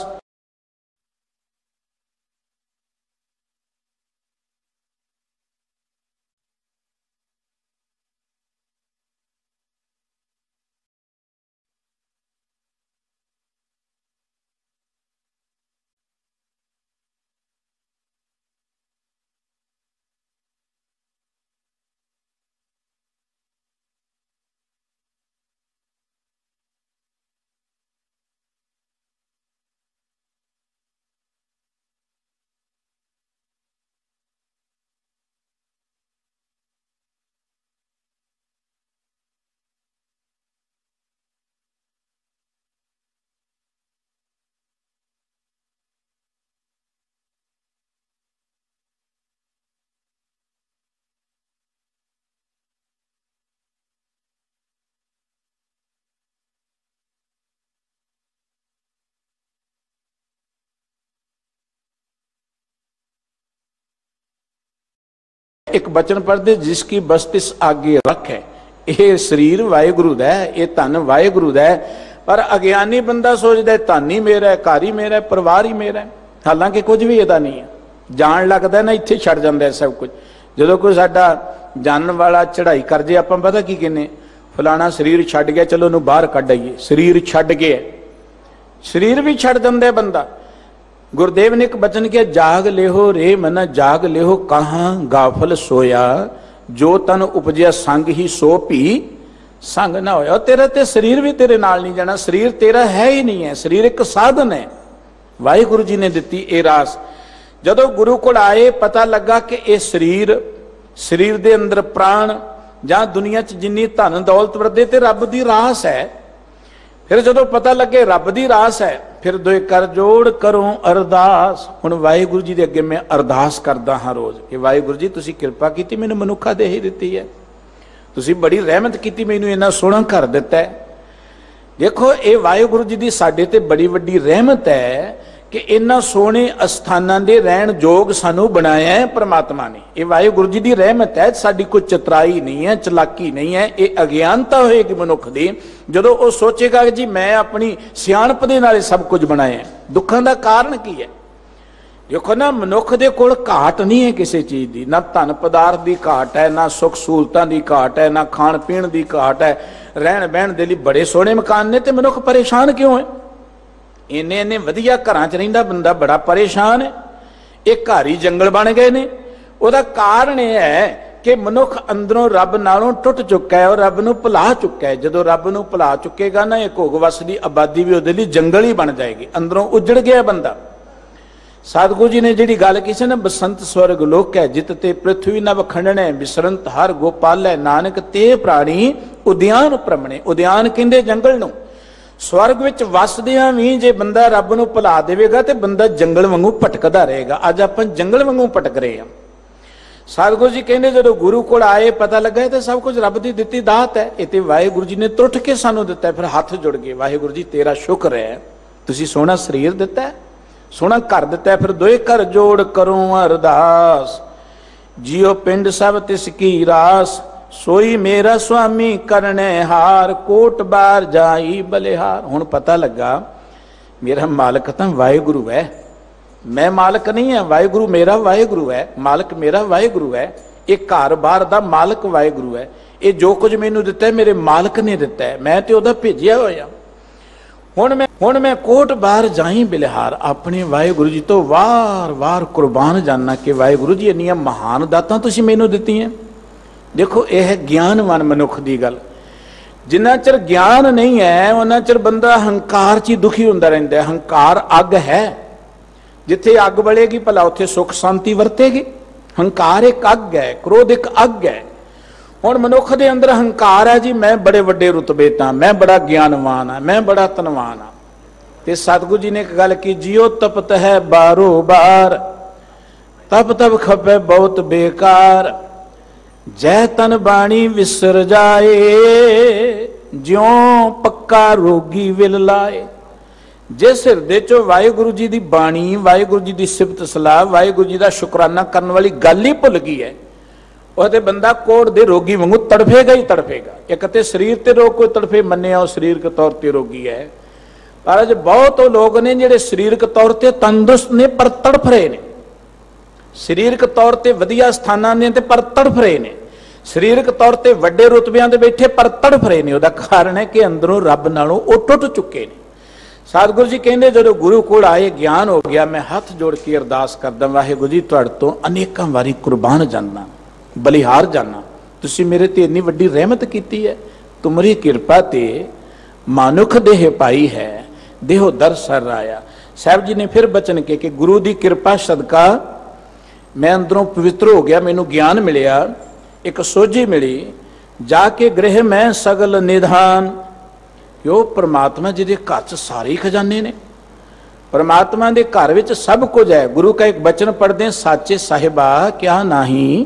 B: एक बचन पढ़ते जिसकी बस्तिस आगे रख है। ये शरीर वाहिगुरु दा है, ये धन वाहिगुरु दा है। पर अज्ञानी बंदा सोचता है धन ही मेरा है, घर ही मेरा है, परिवार ही मेरा है। हालांकि कुछ भी इहदा नहीं है। जान लगता है ना इत्थे छड़ जाता है सब कुछ। जो कोई साडा जानन वाला चढ़ाई कर जे, आपां पता की कहने, फलाना शरीर छड़ गया, चलो नूं बाहर कढ आईए। शरीर छड़ गया, शरीर भी छड़ जाता है बंदा। गुरुदेव ने एक बचन किया, जाग लेहो रे मन जाग लेहो, कहां गाफल सोया, जो तन उपजया संग ही सो भी संग ना होया। तेरा ते शरीर भी तेरे नाल नहीं जाना, शरीर तेरा है ही नहीं है, शरीर एक साधन है। वाहिगुरु जी ने दिती ए रास। जदों गुरु कोल आए पता लगा कि यह शरीर दे अंदर प्राण जां दुनिया च जिन्नी धन दौलत वरदे ते रब दी रास है। फिर जदों पता लगे रब दी रास है, फिर दोए कर जोड़ करूं अरदास। हुण वाहिगुरु जी दे अगे मैं अरदास करदा हां रोज कि वाहिगुरु जी तुसीं किरपा कीती, मैनूं मनुखा देही दित्ती है, तुसीं बड़ी रहमत कीती, मैनूं इन्ना सोहना घर दित्ता है। देखो ये वाहिगुरु जी दी साडे ते बड़ी वड्डी रहमत है कि इन्ना सोहणे अस्थानां दे रहण जोग सानू बनाया है परमात्मा ने। ये वाहिगुरु जी दी रहमत है, साडी कोई चतराई नहीं है, चलाकी नहीं है। ये अज्ञानता होएगी मनुख दी जदों वो सोचेगा कि जी मैं अपनी सियाणप दे नाल सब कुछ बनाया है। दुखां दा कारण की है? देखो ना, मनुख दे कोल घाट नहीं है किसी चीज की, ना धन पदार्थ की घाट है, ना सुख सहूलतां की घाट है, ना खाण पीण की घाट है। रहण बहण दे लई बड़े सोहणे मकान ने, ते मनुख परेशान क्यों है? इन्ने इन्ने वधिया घरां च रहिंदा बंदा बड़ा परेशान है। एक घर ही जंगल बन गए ने। उहदा कारण यह है कि मनुख अंदरों रब नालों टुट चुका है और रब नूं भुला चुका है। जदों रब नूं भुला चुकेगा ना, एक घोग वस दी आबादी भी उहदे लई जंगल ही बन जाएगी। अंदरों उजड़ गया बंदा। सतगुरु जी ने जिहड़ी गल की सी ना, बसंत स्वर्ग लोक है जित ते पृथ्वी न वखंडने, बिसरंत हर गोपाल है, नानक ते प्राणी उद्यान भ्रमणे। उद्यान कहंदे जंगल नूं। स्वर्ग विच वसदियां भी जे बंदा रब नूं भुला देवेगा तो बंदा जंगल वांगू भटकदा रहेगा। अज आपां जंगल वांगू भटक रहे हैं। सतगुरु जी कहंदे जदों गुरु कोल आए पता लगा तो सब कुछ रब दी दित्ती दात है। इह ते वाहिगुरु जी ने तुरट के सानू दिता है। फिर हाथ जुड़ गए, वाहिगुरु जी तेरा शुक्र है, तुसीं सोहना शरीर दिता है, सोहना घर दिता है। फिर दोए कर जोड़ करूं अरदास, जियो पिंड सब तिस की रास, सोई मेरा स्वामी करने हार, कोट बार जाई बलिहार। हुण पता लगा मेरा मालक तो वाहिगुरु है, मैं मालक नहीं है। वाहिगुरु मेरा वाहिगुरु है, मालक मेरा वाहिगुरु है। एक घर बार दा मालक वाहिगुरु है। ये जो कुछ मैनू दिता है मेरे मालक ने दिता है, मैं तो उहदा भेजिया होया। हुण मैं कोट बार जाई बिलिहार, अपने वाहिगुरु जी तो वार वार कुर्बान जाना कि वाहिगुरु जी इन्नियां महान दातां तुसीं मैनू दित्तियां। देखो यह है ज्ञानवान मनुख की गल। जिन्ना चिर ज्ञान नहीं है उन्ना चिर बंदा हंकार च दुखी होंदा रहिंदा है। हंकार अग है, जिथे अग बलेगी भला उत्थे सुख शांति वरतेगी। हंकार एक अग है, क्रोध एक अग है। हुण मनुख दे अंदर हंकार है जी मैं बड़े वड्डे रुतबे तां, मैं बड़ा ज्ञानवान हाँ, मैं बड़ा धनवान हाँ। ते सतगुरु जी ने एक गल की, जियो तपत है बारो बार, तप तप खपे बहुत बेकार, जय तन बाणी विसर जाए, ਜਿਉਂ ਪੱਕਾ ਰੋਗੀ ਵਿਲ ਲਾਏ। ਜਿਸ ਹਿਰਦੇ ਚੋਂ ਵਾਹਿਗੁਰੂ ਜੀ ਦੀ ਬਾਣੀ, ਵਾਹਿਗੁਰੂ ਜੀ ਦੀ ਸਿਫਤ ਸਲਾਹ, ਵਾਹਿਗੁਰੂ ਜੀ ਦਾ ਸ਼ੁਕਰਾਨਾ ਕਰਨ ਵਾਲੀ ਗੱਲ ਹੀ ਭੁੱਲ ਗਈ ਹੈ, ਉਹ ਤੇ ਬੰਦਾ ਕੋੜ ਦੇ ਰੋਗੀ ਵਾਂਗੂ ਤੜਫੇਗਾ ਹੀ ਤੜਫੇਗਾ। ਇੱਕ ਤੇ ਸਰੀਰ ਤੇ ਰੋਗ ਕੋਈ ਤੜਫੇ ਮੰਨਿਆ ਉਹ ਸਰੀਰਕ ਤੌਰ ਤੇ ਰੋਗੀ ਹੈ, ਪਰ ਅੱਜ ਬਹੁਤ ਲੋਕ ਨੇ ਜਿਹੜੇ ਸਰੀਰਕ ਤੌਰ ਤੇ ਤੰਦਰੁਸਤ ਨੇ ਪਰ ਤੜਫ ਰਹੇ ਨੇ, ਸਰੀਰਕ ਤੌਰ ਤੇ ਵਧੀਆ ਸਥਾਨਾਂ ਨੇ ਤੇ ਪਰ ਤੜਫ ਰਹੇ ਨੇ, ਸਰੀਰਕ ਤੌਰ ਤੇ ਵੱਡੇ ਰੁਤਬਿਆਂ ਦੇ ਬੈਠੇ ਪਰ ਤੜਫ ਰਹੇ ਨੇ। ਉਹਦਾ ਕਾਰਨ ਹੈ ਕਿ ਅੰਦਰੋਂ ਰੱਬ ਨਾਲੋਂ ਉਹ ਟੁੱਟ ਚੁੱਕੇ ਨੇ। ਸਤਿਗੁਰੂ ਜੀ ਕਹਿੰਦੇ ਜਦੋਂ ਗੁਰੂ ਕੋਲ ਆਏ ਗਿਆਨ ਹੋ ਗਿਆ, ਮੈਂ ਹੱਥ ਜੋੜ ਕੇ ਅਰਦਾਸ ਕਰਦਾ, ਵਾਹਿਗੁਰੂ ਜੀ ਤੁਹਾਡੇ ਤੋਂ ਅਨੇਕਾਂ ਵਾਰੀ ਕੁਰਬਾਨ ਜਾਨਾ, ਬਲਿਹਾਰ ਜਾਨਾ, ਤੁਸੀਂ ਮੇਰੇ ਤੇ ਇੰਨੀ ਵੱਡੀ ਰਹਿਮਤ ਕੀਤੀ ਹੈ, ਤੁਮਰੀ ਕਿਰਪਾ ਤੇ ਮਾਨੁਖ ਦੇਹ ਪਾਈ ਹੈ, ਦੇਹੋ ਦਰ ਸਰ ਆਇਆ। ਸਾਹਿਬ ਜੀ ਨੇ ਫਿਰ ਬਚਨ ਕੇ ਕਿ ਗੁਰੂ ਦੀ ਕਿਰਪਾ ਸਦਕਾ ਮੈਂ ਅੰਦਰੋਂ ਪਵਿੱਤਰ ਹੋ ਗਿਆ, ਮੈਨੂੰ ਗਿਆਨ ਮਿਲਿਆ, ਇੱਕ ਸੋਝੀ ਮਿਲੀ, ਜਾ ਕੇ ਗ੍ਰਹਿ ਮੈਂ ਸਗਲ ਨਿਧਾਨ। ਕਿਉਂ? ਪਰਮਾਤਮਾ ਜਿਹਦੇ ਘਰ 'ਚ ਸਾਰੇ ਖਜ਼ਾਨੇ ਨੇ, ਪਰਮਾਤਮਾ ਦੇ ਘਰ ਵਿੱਚ ਸਭ ਕੁਝ ਹੈ। ਗੁਰੂ ਕਾ ਇੱਕ ਬਚਨ ਪੜ੍ਹਦੇ, ਸਾਚੇ ਸਾਹਿਬਾ ਕਿਆ ਨਾਹੀ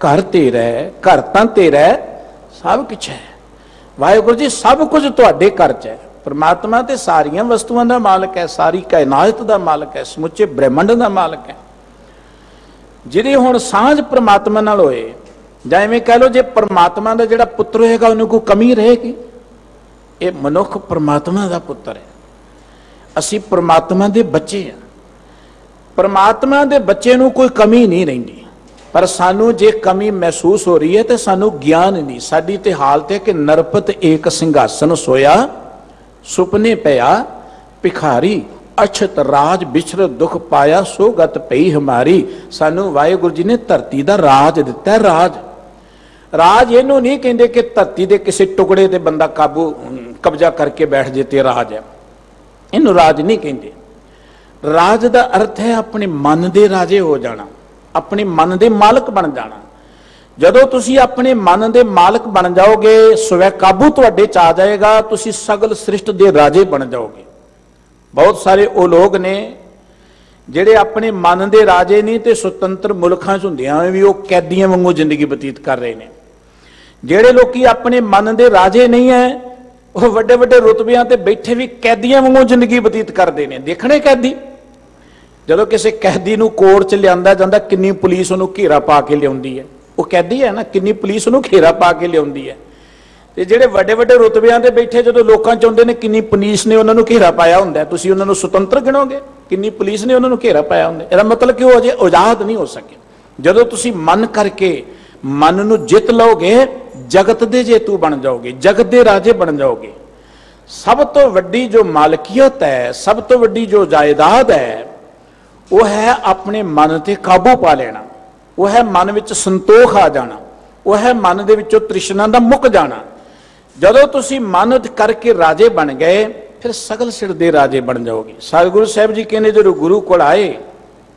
B: ਘਰ ਤੇਰਾ, ਘਰ ਤਾਂ ਤੇਰਾ ਸਭ ਕੁਛ ਹੈ। ਵਾਹਿਗੁਰੂ ਜੀ ਸਭ ਕੁਝ ਤੁਹਾਡੇ ਘਰ 'ਚ ਹੈ। ਪਰਮਾਤਮਾ ਤੇ ਸਾਰੀਆਂ ਵਸਤੂਆਂ ਦਾ ਮਾਲਕ ਹੈ, ਸਾਰੀ ਕਾਇਨਾਤ ਦਾ ਮਾਲਕ ਹੈ, ਸਮੁੱਚੇ ਬ੍ਰਹਿਮੰਡ ਦਾ ਮਾਲਕ ਹੈ। ਜਿਹਦੀ ਹੁਣ ਸਾਂਝ ਪਰਮਾਤਮਾ ਨਾਲ ਹੋਏ, ਜਾਂ ਐਵੇਂ ਕਹਿ ਲਓ ਜੇ ਪਰਮਾਤਮਾ ਦਾ ਜਿਹੜਾ ਪੁੱਤਰ ਹੋਏਗਾ ਉਹਨੂੰ ਕੋਈ ਕਮੀ ਰਹੇਗੀ? ਇਹ ਮਨੁੱਖ ਪਰਮਾਤਮਾ ਦਾ ਪੁੱਤਰ ਹੈ, ਅਸੀਂ ਪਰਮਾਤਮਾ ਦੇ ਬੱਚੇ ਹਾਂ। ਪਰਮਾਤਮਾ ਦੇ ਬੱਚੇ ਨੂੰ ਕੋਈ ਕਮੀ ਨਹੀਂ ਰਹਿੰਦੀ, ਪਰ ਸਾਨੂੰ ਜੇ ਕਮੀ ਮਹਿਸੂਸ ਹੋ ਰਹੀ ਹੈ ਤੇ ਸਾਨੂੰ ਗਿਆਨ ਨਹੀਂ। ਸਾਡੀ ਤੇ ਹਾਲਤ ਹੈ ਕਿ ਨਰਪਤ ਏਕ ਸਿੰਘਾਸਨ ਸੋਇਆ, ਸੁਪਨੇ ਪਿਆ ਭਿਖਾਰੀ, ਅਛਤ ਰਾਜ ਬਿਛਰ ਦੁਖ ਪਾਇਆ, ਸੋ ਗਤ ਪਈ ਹਮਾਰੀ। ਸਾਨੂੰ ਵਾਹਿਗੁਰੂ ਜੀ ਨੇ ਧਰਤੀ ਦਾ ਰਾਜ ਦਿੱਤਾ। ਰਾਜ ਇਹਨੂੰ ਨਹੀਂ ਕਹਿੰਦੇ ਕਿ ਧਰਤੀ ਦੇ ਕਿਸੇ ਟੁਕੜੇ ਤੇ ਬੰਦਾ ਕਬਜ਼ਾ ਕਰਕੇ ਬੈਠ ਜੇ ਤੇ ਰਾਜ ਹੈ, ਇਹਨੂੰ ਰਾਜ ਨਹੀਂ ਕਹਿੰਦੇ। ਰਾਜ ਦਾ ਅਰਥ ਹੈ ਆਪਣੇ ਮਨ ਦੇ ਰਾਜੇ ਹੋ ਜਾਣਾ, ਆਪਣੇ ਮਨ ਦੇ ਮਾਲਕ ਬਣ ਜਾਣਾ। ਜਦੋਂ ਤੁਸੀਂ ਆਪਣੇ ਮਨ ਦੇ ਮਾਲਕ ਬਣ ਜਾਓਗੇ, ਸਵੈ ਕਾਬੂ ਤੁਹਾਡੇ 'ਚ ਆ ਜਾਏਗਾ, ਤੁਸੀਂ ਸਗਲ ਸ੍ਰਿਸ਼ਟ ਦੇ ਰਾਜੇ ਬਣ ਜਾਓਗੇ। ਬਹੁਤ ਸਾਰੇ ਉਹ ਲੋਕ ਨੇ ਜਿਹੜੇ ਆਪਣੇ ਮਨ ਦੇ ਰਾਜੇ ਨਹੀਂ ਤੇ ਸੁਤੰਤਰ ਮੁਲਕਾਂ 'ਚ ਹੁੰਦਿਆਂ ਵੀ ਉਹ ਕੈਦੀਆਂ ਵਾਂਗੂ ਜ਼ਿੰਦਗੀ ਬਤੀਤ ਕਰ ਰਹੇ ਨੇ। ਜਿਹੜੇ ਲੋਕੀ ਆਪਣੇ ਮਨ ਦੇ ਰਾਜੇ ਨਹੀਂ ਹੈ, ਉਹ ਵੱਡੇ ਵੱਡੇ ਰੁਤਬਿਆਂ ਤੇ ਬੈਠੇ ਵੀ ਕੈਦੀਆਂ ਵਾਂਗੂ ਜ਼ਿੰਦਗੀ ਬਤੀਤ ਕਰਦੇ ਨੇ। ਦੇਖਣੇ ਕੈਦੀ, ਜਦੋਂ ਕਿਸੇ ਕੈਦੀ ਨੂੰ ਕੋਰਟ 'ਚ ਲਿਆਂਦਾ ਜਾਂਦਾ, ਕਿੰਨੀ ਪੁਲਿਸ ਉਹਨੂੰ ਘੇਰਾ ਪਾ ਕੇ ਲਿਆਉਂਦੀ ਹੈ। ਉਹ ਕੈਦੀ ਹੈ ਨਾ, ਕਿੰਨੀ ਪੁਲਿਸ ਉਹਨੂੰ ਘੇਰਾ ਪਾ ਕੇ ਲਿਆਉਂਦੀ ਹੈ। ਤੇ ਜਿਹੜੇ ਵੱਡੇ ਵੱਡੇ ਰੁਤਬਿਆਂ ਤੇ ਬੈਠੇ ਜਦੋਂ ਲੋਕਾਂ 'ਚ ਆਉਂਦੇ ਨੇ, ਕਿੰਨੀ ਪੁਲਿਸ ਨੇ ਉਹਨਾਂ ਨੂੰ ਘੇਰਾ ਪਾਇਆ ਹੁੰਦਾ। ਤੁਸੀਂ ਉਹਨਾਂ ਨੂੰ ਸੁਤੰਤਰ ਗਿਣੋਗੇ? ਕਿੰਨੀ ਪੁਲਿਸ ਨੇ ਉਹਨਾਂ ਨੂੰ ਘੇਰਾ ਪਾਇਆ ਹੁੰਦਾ। ਇਹਦਾ ਮਤਲਬ ਕਿ ਉਹ ਅਜੇ ਆਜ਼ਾਦ ਨਹੀਂ ਹੋ ਸਕੇ। ਜਦੋਂ ਤੁਸੀਂ ਮਨ ਕਰਕੇ ਮਨ ਨੂੰ ਜਿੱਤ ਲਓਗੇ, ਜਗਤ ਦੇ ਜੇਤੂ ਬਣ ਜਾਓਗੇ, ਜਗਤ ਦੇ ਰਾਜੇ ਬਣ ਜਾਓਗੇ। ਸਭ ਤੋਂ ਵੱਡੀ ਜੋ ਮਾਲਕੀਅਤ ਹੈ, ਸਭ ਤੋਂ ਵੱਡੀ ਜੋ ਜਾਇਦਾਦ ਹੈ, ਉਹ ਹੈ ਆਪਣੇ ਮਨ ਤੇ ਕਾਬੂ ਪਾ ਲੈਣਾ, ਉਹ ਹੈ ਮਨ ਵਿੱਚ ਸੰਤੋਖ ਆ ਜਾਣਾ, ਉਹ ਹੈ ਮਨ ਦੇ ਵਿੱਚੋਂ ਤ੍ਰਿਸ਼ਨਾ ਦਾ ਮੁੱਕ ਜਾਣਾ। ਜਦੋਂ ਤੁਸੀਂ ਮਨ ਕਰਕੇ ਰਾਜੇ ਬਣ ਗਏ, ਫਿਰ ਸਗਲ ਸਿਰ ਦੇ ਰਾਜੇ ਬਣ ਜਾਓਗੇ। ਸਤਿਗੁਰੂ ਸਾਹਿਬ ਜੀ ਕਹਿੰਦੇ ਜਦੋਂ ਗੁਰੂ ਕੋਲ ਆਏ,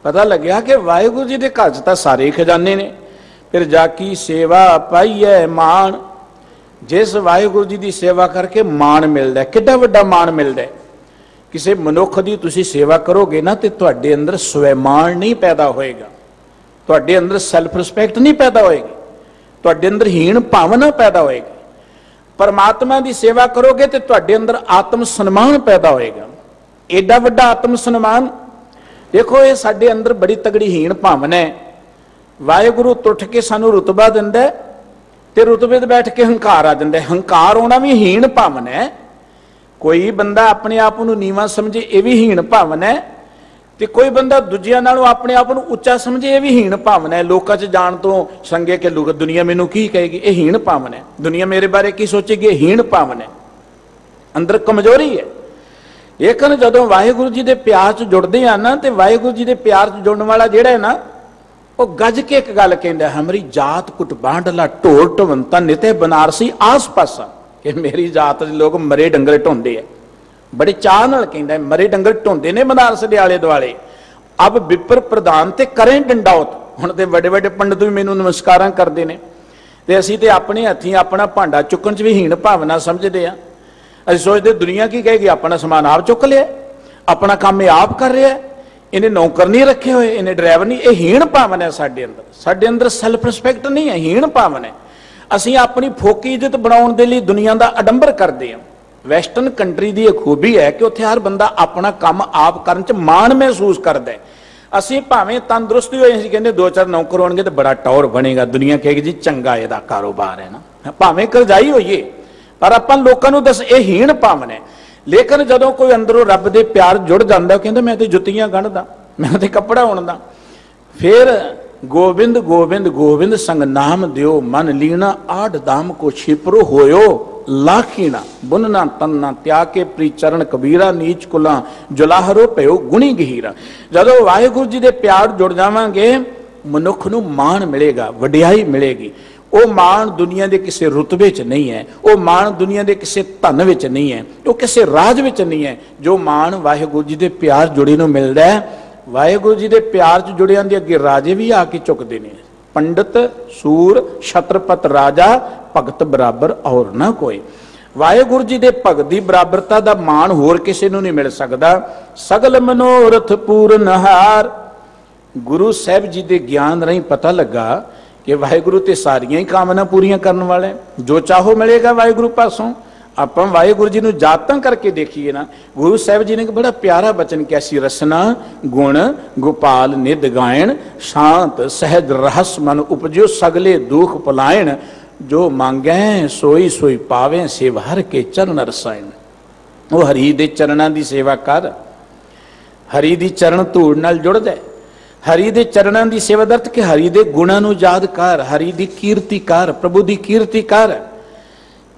B: ਪਤਾ ਲੱਗਿਆ ਕਿ ਵਾਹਿਗੁਰੂ ਜੀ ਦੇ ਘਰ 'ਚ ਤਾਂ ਸਾਰੇ ਖਜ਼ਾਨੇ ਨੇ। ਫਿਰ ਜਾ ਕੀ ਸੇਵਾ ਪਾਈਐ ਮਾਣ, ਜਿਸ ਵਾਹਿਗੁਰੂ ਜੀ ਦੀ ਸੇਵਾ ਕਰਕੇ ਮਾਣ ਮਿਲਦਾ। ਕਿੱਡਾ ਵੱਡਾ ਮਾਣ ਮਿਲਦਾ। ਕਿਸੇ ਮਨੁੱਖ ਦੀ ਤੁਸੀਂ ਸੇਵਾ ਕਰੋਗੇ ਨਾ ਤੇ ਤੁਹਾਡੇ ਅੰਦਰ ਸਵੈਮਾਣ ਨਹੀਂ ਪੈਦਾ ਹੋਏਗਾ, ਤੁਹਾਡੇ ਅੰਦਰ ਸੈਲਫ ਰਿਸਪੈਕਟ ਨਹੀਂ ਪੈਦਾ ਹੋਏਗੀ, ਤੁਹਾਡੇ ਅੰਦਰ ਹੀਣ ਭਾਵਨਾ ਪੈਦਾ ਹੋਏਗੀ। ਪਰਮਾਤਮਾ ਦੀ ਸੇਵਾ ਕਰੋਗੇ ਤੇ ਤੁਹਾਡੇ ਅੰਦਰ ਆਤਮ ਸਨਮਾਨ ਪੈਦਾ ਹੋਏਗਾ। ਏਡਾ ਵੱਡਾ ਆਤਮ ਸਨਮਾਨ ਦੇਖੋ, ਇਹ ਸਾਡੇ ਅੰਦਰ ਬੜੀ ਤਗੜੀ ਹੀਣ ਭਾਵਨਾ ਹੈ। ਵਾਹਿਗੁਰੂ ਟੁੱਟ ਕੇ ਸਾਨੂੰ ਰੁਤਬਾ ਦਿੰਦਾ ਤੇ ਰੁਤਬੇ ਤੇ ਬੈਠ ਕੇ ਹੰਕਾਰ ਆ ਜਾਂਦਾ। ਹੰਕਾਰ ਆਉਣਾ ਵੀ ਹੀਣ ਭਾਵਨਾ ਹੈ। ਕੋਈ ਬੰਦਾ ਆਪਣੇ ਆਪ ਨੂੰ ਨੀਵਾਂ ਸਮਝੇ, ਇਹ ਵੀ ਹੀਣ ਭਾਵਨਾ ਹੈ, ਤੇ ਕੋਈ ਬੰਦਾ ਦੂਜਿਆਂ ਨਾਲੋਂ ਆਪਣੇ ਆਪ ਨੂੰ ਉੱਚਾ ਸਮਝੇ, ਇਹ ਵੀ ਹੀਣ ਭਾਵਨਾ ਹੈ। ਲੋਕਾਂ 'ਚ ਜਾਣ ਤੋਂ ਸੰਗੇ ਕਿ ਲੋਕ ਦੁਨੀਆ ਮੈਨੂੰ ਕੀ ਕਹੇਗੀ, ਇਹ ਹੀਣ ਭਾਵਨਾ ਹੈ। ਦੁਨੀਆ ਮੇਰੇ ਬਾਰੇ ਕੀ ਸੋਚੇਗੀ, ਇਹ ਹੀਣ ਭਾਵਨਾ ਹੈ। ਅੰਦਰ ਕਮਜ਼ੋਰੀ ਹੈ। ਲੇਕਿਨ ਜਦੋਂ ਵਾਹਿਗੁਰੂ ਜੀ ਦੇ ਪਿਆਰ 'ਚ ਜੁੜਦੇ ਆ ਨਾ, ਤੇ ਵਾਹਿਗੁਰੂ ਜੀ ਦੇ ਪਿਆਰ 'ਚ ਜੁੜਨ ਵਾਲਾ ਜਿਹੜਾ ਹੈ ਨਾ, ਉਹ ਗੱਜ ਕੇ ਇੱਕ ਗੱਲ ਕਹਿੰਦਾ, ਹਮਰੀ ਜਾਤ ਕੁਟ ਬਾਂਡਲਾ ਢੋਲ ਢਵੰਤਾ ਨਿਤੇ ਬਨਾਰਸੀ ਆਸ ਪਾਸਾ। ਕਿ ਮੇਰੀ ਜਾਤ ਦੇ ਲੋਕ ਮਰੇ ਡੰਗਰ ਢੋਂਦੇ ਆ, ਬੜੇ ਚਾਹ ਨਾਲ ਕਹਿੰਦਾ, ਮਰੇ ਡੰਗਰ ਢੋਂਦੇ ਨੇ ਬਨਾਰਸ ਦੇ ਆਲੇ ਦੁਆਲੇ। ਅਬ ਵਿਪਰ ਪ੍ਰਧਾਨ ਤੇ ਕਰੇ ਡੰਡਾਉਤ। ਹੁਣ ਤੇ ਵੱਡੇ ਵੱਡੇ ਪੰਡਤ ਵੀ ਮੈਨੂੰ ਨਮਸਕਾਰਾਂ ਕਰਦੇ ਨੇ, ਤੇ ਅਸੀਂ ਤੇ ਆਪਣੇ ਹੱਥੀਂ ਆਪਣਾ ਭਾਂਡਾ ਚੁੱਕਣ 'ਚ ਵੀ ਹੀਣ ਭਾਵਨਾ ਸਮਝਦੇ ਆ। ਅਸੀਂ ਸੋਚਦੇ ਦੁਨੀਆ ਕੀ ਕਹੇਗੀ, ਆਪਣਾ ਸਮਾਨ ਆਪ ਚੁੱਕ ਲਿਆ, ਆਪਣਾ ਕੰਮ ਇਹ ਆਪ ਕਰ ਰਿਹਾ, ਇਹਨੇ ਨੌਕਰ ਨਹੀਂ ਰੱਖੇ ਹੋਏ, ਇਹਨੇ ਡਰਾਈਵਰ ਨਹੀਂ। ਇਹ ਹੀਣ ਭਾਵਨਾ ਹੈ ਸਾਡੇ ਅੰਦਰ। ਸਾਡੇ ਅੰਦਰ ਸੈਲਫ ਰਿਸਪੈਕਟ ਨਹੀਂ ਹੈ, ਹੀਣ ਭਾਵਨਾ ਹੈ। ਅਸੀਂ ਆਪਣੀ ਫੋਕੀ ਇੱਜ਼ਤ ਬਣਾਉਣ ਦੇ ਲਈ ਦੁਨੀਆ ਦਾ ਅਡੰਬਰ ਕਰਦੇ ਹਾਂ। ਵੈਸਟਰਨ ਕੰਟਰੀ ਦੀ ਇਹ ਖੂਬੀ ਹੈ ਕਿ ਉੱਥੇ ਹਰ ਬੰਦਾ ਆਪਣਾ ਕੰਮ ਆਪ ਕਰਨ 'ਚ ਮਾਣ ਮਹਿਸੂਸ ਕਰਦਾ ਹੈ। ਅਸੀਂ ਭਾਵੇਂ ਤੰਦਰੁਸਤ ਹੀ ਹੋਏ, ਅਸੀਂ ਕਹਿੰਦੇ 2-4 ਨੌਕਰ ਹੋਣਗੇ ਤਾਂ ਬੜਾ ਟੌਰ ਬਣੇਗਾ, ਦੁਨੀਆ ਕਹੇਗੀ ਜੀ ਚੰਗਾ ਇਹਦਾ ਕਾਰੋਬਾਰ ਹੈ ਨਾ। ਭਾਵੇਂ ਕਰਜ਼ਾਈ ਹੋਈਏ, ਪਰ ਆਪਾਂ ਲੋਕਾਂ ਨੂੰ ਦੱਸ ਇਹ ਹੀਣ ਭਾਵਨਾ ਹੈ। ਲੇਕਿਨ ਜਦੋਂ ਕੋਈ ਅੰਦਰੋਂ ਰੱਬ ਦੇ ਪਿਆਰ ਜੁੜ ਜਾਂਦਾ, ਕਹਿੰਦਾ ਮੈਂ ਤੇ ਜੁੱਤੀਆਂ ਗੰਢਦਾ, ਮੈਂ ਤੇ ਕੱਪੜਾ ਉਣਦਾ। ਫਿਰ ਗੋਬਿੰਦ ਗੋਬਿੰਦ ਗੋਬਿੰਦ ਸੰਗ ਨਾਮ ਦਿਓ, ਮਨ ਲੀਣਾ ਆੜ ਦਾਮ ਕੋ ਛਿਪਰੋ ਹੋਇਓ ਲਾਖੀਣਾ, ਬੁਨਨਾ ਤੰਨਾ ਤਿਆਗ ਕੇ ਪ੍ਰੀ ਚਰਨ ਕਬੀਰਾ, ਨੀਚ ਕੁਲਾਂ ਜੁਲਾਹਰੋ ਭਇਓ ਗੁਣੀ ਗਹੀਰਾ। ਜਦੋਂ ਵਾਹਿਗੁਰੂ ਜੀ ਦੇ ਪਿਆਰ ਜੁੜ ਜਾਵਾਂਗੇ, ਮਨੁੱਖ ਨੂੰ ਮਾਣ ਮਿਲੇਗਾ, ਵਡਿਆਈ ਮਿਲੇਗੀ। ਉਹ ਮਾਣ ਦੁਨੀਆ ਦੇ ਕਿਸੇ ਰੁਤਬੇ 'ਚ ਨਹੀਂ ਹੈ, ਉਹ ਮਾਣ ਦੁਨੀਆ ਦੇ ਕਿਸੇ ਧਨ ਵਿੱਚ ਨਹੀਂ ਹੈ, ਉਹ ਕਿਸੇ ਰਾਜ ਵਿੱਚ ਨਹੀਂ ਹੈ। ਜੋ ਮਾਣ ਵਾਹਿਗੁਰੂ ਜੀ ਦੇ ਪਿਆਰ ਜੁੜੇ ਨੂੰ ਮਿਲਦਾ ਹੈ, ਵਾਹਿਗੁਰੂ ਜੀ ਦੇ ਪਿਆਰ 'ਚ ਜੁੜਿਆਂ ਦੇ ਅੱਗੇ ਰਾਜੇ ਵੀ ਆ ਕੇ ਝੁਕਦੇ ਨੇ। ਪੰਡਤ ਸੂਰ ਛਤਰਪਤ ਰਾਜਾ, ਭਗਤ ਬਰਾਬਰ ਔਰ ਨਾ ਕੋਈ। ਵਾਹਿਗੁਰੂ ਜੀ ਦੇ ਭਗਤ ਦੀ ਬਰਾਬਰਤਾ ਦਾ ਮਾਣ ਹੋਰ ਕਿਸੇ ਨੂੰ ਨਹੀਂ ਮਿਲ ਸਕਦਾ। ਸਗਲ ਮਨੋਰਥ ਪੂਰਨ ਹਾਰ। ਗੁਰੂ ਸਾਹਿਬ ਜੀ ਦੇ ਗਿਆਨ ਰਾਹੀਂ ਪਤਾ ਲੱਗਾ ਕਿ ਵਾਹਿਗੁਰੂ ਤੇ ਸਾਰੀਆਂ ਹੀ ਕਾਮਨਾ ਪੂਰੀਆਂ ਕਰਨ ਵਾਲੇ, ਜੋ ਚਾਹੋ ਮਿਲੇਗਾ ਵਾਹਿਗੁਰੂ ਪਾਸੋਂ। ਆਪਾਂ ਵਾਹਿਗੁਰੂ ਜੀ ਨੂੰ ਜਾਤਾਂ ਕਰਕੇ ਦੇਖੀਏ ਨਾ, ਗੁਰੂ ਸਾਹਿਬ ਜੀ ਨੇ ਇੱਕ ਬੜਾ ਪਿਆਰਾ ਬਚਨ ਕਿਹਾ ਸੀ, ਰਸਨਾ ਗੁਣ ਗੋਪਾਲ ਨਿਧ ਗਾਇਣ, ਸ਼ਾਂਤ ਸਹਿਜ ਰਹਸ ਮਨ ਉਪਜਿਓ, ਸਗਲੇ ਦੁਖ ਪਲਾਇਣ, ਜੋ ਮੰਗੈ ਸੋਈ ਸੋਈ ਪਾਵੇ, ਸੇਵ ਹਰ ਕੇ ਚਰਨ ਰਸਾਇਣ। ਉਹ ਹਰੀ ਦੇ ਚਰਨਾਂ ਦੀ ਸੇਵਾ ਕਰ, ਹਰੀ ਦੀ ਚਰਨ ਧੂੜ ਨਾਲ ਜੁੜ ਜਾ। ਹਰੀ ਦੇ ਚਰਨਾਂ ਦੀ ਸੇਵਾ ਦਰਤ ਕਿ ਹਰੀ ਦੇ ਗੁਣਾਂ ਨੂੰ ਯਾਦ ਕਰ, ਹਰੀ ਦੀ ਕੀਰਤੀ ਕਰ, ਪ੍ਰਭੂ ਦੀ ਕੀਰਤੀ ਕਰ।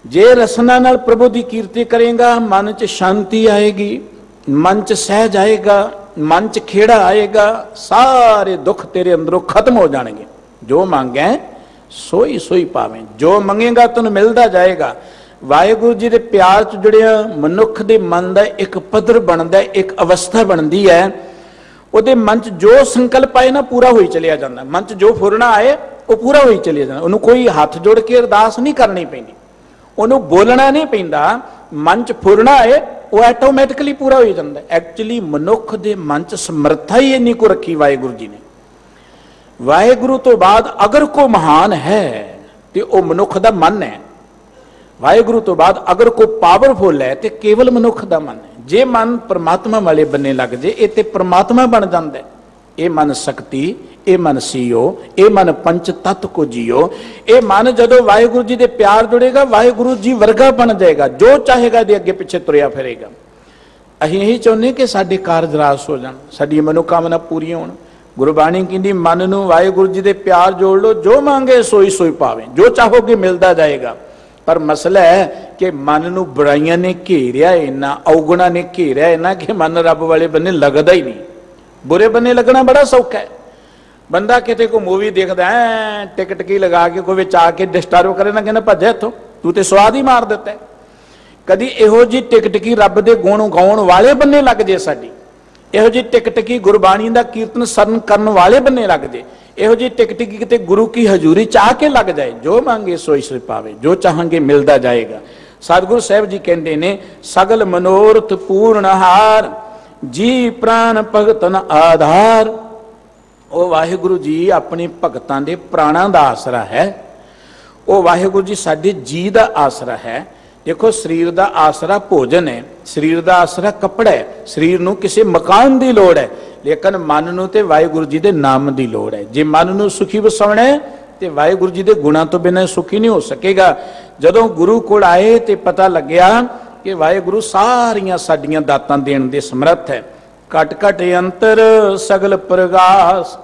B: ਜੇ ਰਸਨਾ ਨਾਲ ਪ੍ਰਭੂ ਦੀ ਕੀਰਤੀ ਕਰੇਗਾ, ਮਨ 'ਚ ਸ਼ਾਂਤੀ ਆਏਗੀ, ਮਨ 'ਚ ਸਹਿਜ ਆਏਗਾ, ਮਨ 'ਚ ਖੇੜਾ ਆਏਗਾ, ਸਾਰੇ ਦੁੱਖ ਤੇਰੇ ਅੰਦਰੋਂ ਖਤਮ ਹੋ ਜਾਣਗੇ। ਜੋ ਮੰਗੈ ਸੋਈ ਸੋਈ ਪਾਵੇਂ, ਜੋ ਮੰਗੇਗਾ ਤੈਨੂੰ ਮਿਲਦਾ ਜਾਏਗਾ। ਵਾਹਿਗੁਰੂ ਜੀ ਦੇ ਪਿਆਰ 'ਚ ਜੁੜਿਆ ਮਨੁੱਖ ਦੇ ਮਨ ਦਾ ਇੱਕ ਪੱਧਰ ਬਣਦਾ, ਇੱਕ ਅਵਸਥਾ ਬਣਦੀ ਹੈ। ਉਹਦੇ ਮਨ 'ਚ ਜੋ ਸੰਕਲਪ ਆਏ ਨਾ, ਪੂਰਾ ਹੋਈ ਚਲਿਆ ਜਾਂਦਾ। ਮਨ 'ਚ ਜੋ ਫੁਰਨਾ ਆਏ, ਉਹ ਪੂਰਾ ਹੋਈ ਚਲਿਆ ਜਾਂਦਾ। ਉਹਨੂੰ ਕੋਈ ਹੱਥ ਜੋੜ ਕੇ ਅਰਦਾਸ ਨਹੀਂ ਕਰਨੀ ਪੈਂਦੀ, ਉਹਨੂੰ ਬੋਲਣਾ ਨਹੀਂ ਪੈਂਦਾ। ਮਨ 'ਚ ਫੁਰਨਾ ਆਏ, ਉਹ ਆਟੋਮੈਟਿਕਲੀ ਪੂਰਾ ਹੋ ਜਾਂਦਾ। ਐਕਚੁਅਲੀ ਮਨੁੱਖ ਦੇ ਮਨ 'ਚ ਸਮਰੱਥਾ ਹੀ ਇੰਨੀ ਕੁ ਰੱਖੀ ਵਾਹਿਗੁਰੂ ਜੀ ਨੇ। ਵਾਹਿਗੁਰੂ ਤੋਂ ਬਾਅਦ ਅਗਰ ਕੋਈ ਮਹਾਨ ਹੈ ਤੇ ਉਹ ਮਨੁੱਖ ਦਾ ਮਨ ਹੈ। ਵਾਹਿਗੁਰੂ ਤੋਂ ਬਾਅਦ ਅਗਰ ਕੋਈ ਪਾਵਰਫੁਲ ਹੈ ਤੇ ਕੇਵਲ ਮਨੁੱਖ ਦਾ ਮਨ ਹੈ। ਜੇ ਮਨ ਪਰਮਾਤਮਾ ਵਾਲੇ ਬੰਨੇ ਲੱਗ ਜੇ, ਇਹ ਤੇ ਪਰਮਾਤਮਾ ਬਣ ਜਾਂਦਾ। ਇਹ ਮਨ ਸ਼ਕਤੀ, ਇਹ ਮਨ ਸੀਓ, ਇਹ ਮਨ ਪੰਚ ਤਤ ਕੋ ਜੀਓ। ਇਹ ਮਨ ਜਦੋਂ ਵਾਹਿਗੁਰੂ ਜੀ ਦੇ ਪਿਆਰ ਜੁੜੇਗਾ, ਵਾਹਿਗੁਰੂ ਜੀ ਵਰਗਾ ਬਣ ਜਾਏਗਾ। ਜੋ ਚਾਹੇਗਾ ਦੇ ਅੱਗੇ ਪਿੱਛੇ ਤੁਰਿਆ ਫਿਰੇਗਾ। ਅਸੀਂ ਇਹੀ ਚਾਹੁੰਦੇ ਕਿ ਸਾਡੇ ਕਾਰਜ ਰਾਸ ਹੋ ਜਾਣ, ਸਾਡੀ ਮਨੋਕਾਮਨਾ ਪੂਰੀਆਂ ਹੋਣ। ਗੁਰਬਾਣੀ ਕਹਿੰਦੀ ਮਨ ਨੂੰ ਵਾਹਿਗੁਰੂ ਜੀ ਦੇ ਪਿਆਰ ਜੋੜ ਲਓ, ਜੋ ਮੰਗੇ ਸੋਈ ਸੋਈ ਪਾਵੇ, ਜੋ ਚਾਹੋਗੇ ਮਿਲਦਾ ਜਾਏਗਾ। ਪਰ ਮਸਲਾ ਹੈ ਕਿ ਮਨ ਨੂੰ ਬੁਰਾਈਆਂ ਨੇ ਘੇਰਿਆ ਇੰਨਾ, ਔਗੁਣਾਂ ਨੇ ਘੇਰਿਆ ਇੰਨਾ ਕਿ ਮਨ ਰੱਬ ਵਾਲੇ ਬੰਨੇ ਲੱਗਦਾ ਹੀ ਨਹੀਂ। ਬੁਰੇ ਬੰਨੇ ਲੱਗਣਾ ਬੜਾ ਸੌਖਾ ਹੈ। ਬੰਦਾ ਕਿਤੇ ਕੋਈ ਮੂਵੀ ਦੇਖਦਾ ਹੈ, ਟਿਕਟ ਕੀ ਲਗਾ ਕੇ ਕੋਈ ਵਿੱਚ ਆ ਕੇ ਡਿਸਟਰਬ ਕਰੇ ਨਾ, ਕਹਿੰਦਾ ਭੱਜਿਆ ਇੱਥੋਂ, ਤੂੰ ਤੇ ਸਵਾਦ ਹੀ ਮਾਰ ਦਿੱਤਾ। ਕਦੀ ਇਹੋ ਜਿਹੀ ਟਿਕਟ ਕੀ ਰੱਬ ਦੇ ਗੁਣ ਗਾਉਣ ਵਾਲੇ ਬੰਨੇ ਲੱਗ ਜੇ ਸਾਡੀ, ਇਹੋ ਜਿਹੀ ਟਿਕਟ ਕੀ ਗੁਰਬਾਣੀ ਦਾ ਕੀਰਤਨ ਸਰਨ ਕਰਨ ਵਾਲੇ ਬੰਨੇ ਲੱਗ ਜੇ, ਇਹੋ ਜਿਹੀ ਟਿਕਟ ਕੀ ਕਿਤੇ ਗੁਰੂ ਕੀ ਹਜ਼ੂਰੀ ਚ ਆ ਕੇ ਲੱਗ ਜਾਏ। ਜੋ ਮੰਗੇ ਸੋਈ ਸੋਈ ਪਾਵੇ, ਜੋ ਚਾਹਾਂਗੇ ਮਿਲਦਾ ਜਾਏਗਾ। ਸਤਿਗੁਰੂ ਸਾਹਿਬ ਜੀ ਕਹਿੰਦੇ ਨੇ, ਸਗਲ ਮਨੋਰਥ ਪੂਰਨ ਹਾਰ, ਜੀ ਪ੍ਰਾਨ ਭਗਤਨ ਆਧਾਰ। ਉਹ ਵਾਹਿਗੁਰੂ ਜੀ ਆਪਣੇ ਭਗਤਾਂ ਦੇ ਪ੍ਰਾਣਾਂ ਦਾ ਆਸਰਾ ਹੈ। ਉਹ ਵਾਹਿਗੁਰੂ ਜੀ ਸਾਡੇ ਜੀ ਦਾ ਆਸਰਾ ਹੈ। ਦੇਖੋ, ਸਰੀਰ ਦਾ ਆਸਰਾ ਭੋਜਨ ਹੈ, ਸਰੀਰ ਦਾ ਆਸਰਾ ਕੱਪੜਾ ਹੈ, ਸਰੀਰ ਨੂੰ ਕਿਸੇ ਮਕਾਨ ਦੀ ਲੋੜ ਹੈ, ਲੇਕਿਨ ਮਨ ਨੂੰ ਤੇ ਵਾਹਿਗੁਰੂ ਜੀ ਦੇ ਨਾਮ ਦੀ ਲੋੜ ਹੈ। ਜੇ ਮਨ ਨੂੰ ਸੁਖੀ ਵਸਾਉਣਾ ਹੈ ਤੇ ਵਾਹਿਗੁਰੂ ਜੀ ਦੇ ਗੁਣਾਂ ਤੋਂ ਬਿਨਾਂ ਸੁਖੀ ਨਹੀਂ ਹੋ ਸਕੇਗਾ। ਜਦੋਂ ਗੁਰੂ ਕੋਲ ਆਏ ਤੇ ਪਤਾ ਲੱਗਿਆ ਕਿ ਵਾਹਿਗੁਰੂ ਸਾਰੀਆਂ ਸਾਡੀਆਂ ਦਾਤਾਂ ਦੇਣ ਦੇ ਸਮਰੱਥ ਹੈ। ਘਟ ਘਟ ਅੰਤਰ ਸਗਲ ਪ੍ਰਗਾਸ।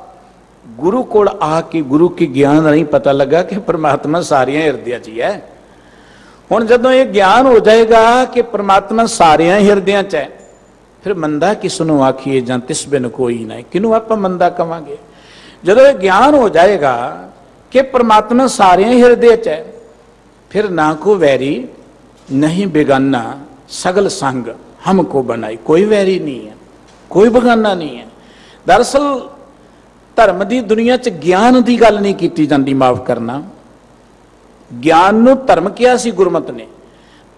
B: ਗੁਰੂ ਕੋਲ ਆ ਕੇ ਗੁਰੂ ਕੀ ਗਿਆਨ ਨਹੀਂ ਪਤਾ ਲੱਗਾ ਕਿ ਪ੍ਰਮਾਤਮਾ ਸਾਰੀਆਂ ਹਿਰਦਿਆਂ 'ਚ ਹੀ ਹੈ। ਹੁਣ ਜਦੋਂ ਇਹ ਗਿਆਨ ਹੋ ਜਾਏਗਾ ਕਿ ਪ੍ਰਮਾਤਮਾ ਸਾਰਿਆਂ ਹਿਰਦਿਆਂ 'ਚ ਹੈ, ਫਿਰ ਮੰਦਾ ਕਿਸ ਨੂੰ ਆਖੀਏ ਜਾਂ ਤਿਸ ਬਿਨ ਕੋਈ ਨਾ, ਕਿਹਨੂੰ ਆਪਾਂ ਮੰਦਾ ਕਵਾਂਗੇ। ਜਦੋਂ ਇਹ ਗਿਆਨ ਹੋ ਜਾਏਗਾ ਕਿ ਪ੍ਰਮਾਤਮਾ ਸਾਰਿਆਂ ਹਿਰਦੇ 'ਚ ਹੈ, ਫਿਰ ਨਾ ਕੋ ਵੈਰੀ ਨਹੀਂ ਬੇਗਾਨਾ, ਸਗਲ ਸੰਗ ਹਮਕੋ ਬਣਾਈ। ਕੋਈ ਵੈਰੀ ਨਹੀਂ ਹੈ, ਕੋਈ ਬੇਗਾਨਾ ਨਹੀਂ ਹੈ। ਦਰਅਸਲ ਧਰਮ ਦੀ ਦੁਨੀਆ 'ਚ ਗਿਆਨ ਦੀ ਗੱਲ ਨਹੀਂ ਕੀਤੀ ਜਾਂਦੀ, ਮਾਫ ਕਰਨਾ। ਗਿਆਨ ਨੂੰ ਧਰਮ ਕਿਹਾ ਸੀ ਗੁਰਮਤਿ ਨੇ,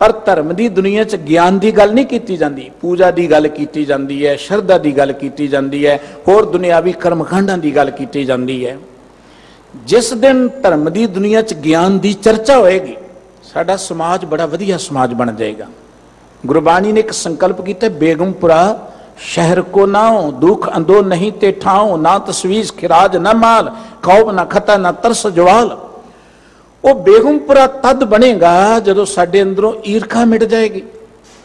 B: ਪਰ ਧਰਮ ਦੀ ਦੁਨੀਆ 'ਚ ਗਿਆਨ ਦੀ ਗੱਲ ਨਹੀਂ ਕੀਤੀ ਜਾਂਦੀ। ਪੂਜਾ ਦੀ ਗੱਲ ਕੀਤੀ ਜਾਂਦੀ ਹੈ, ਸ਼ਰਧਾ ਦੀ ਗੱਲ ਕੀਤੀ ਜਾਂਦੀ ਹੈ, ਹੋਰ ਦੁਨਿਆਵੀ ਕਰਮਕਾਂਡਾਂ ਦੀ ਗੱਲ ਕੀਤੀ ਜਾਂਦੀ ਹੈ। जिस दिन धर्म की दुनिया च ज्ञान की चर्चा होएगी साडा समाज बड़ा वधिया समाज बन जाएगा। गुरबाणी ने एक संकल्प किया, बेगमपुरा शहर को नाओ, दुख अंदो नहीं ते ठाओ, ना तस्वीज खिराज न माल, खौफ ना खता ना तरस जवाल। वो बेगमपुरा तद बनेगा जदों साडे अंदरों ईर्खा मिट जाएगी।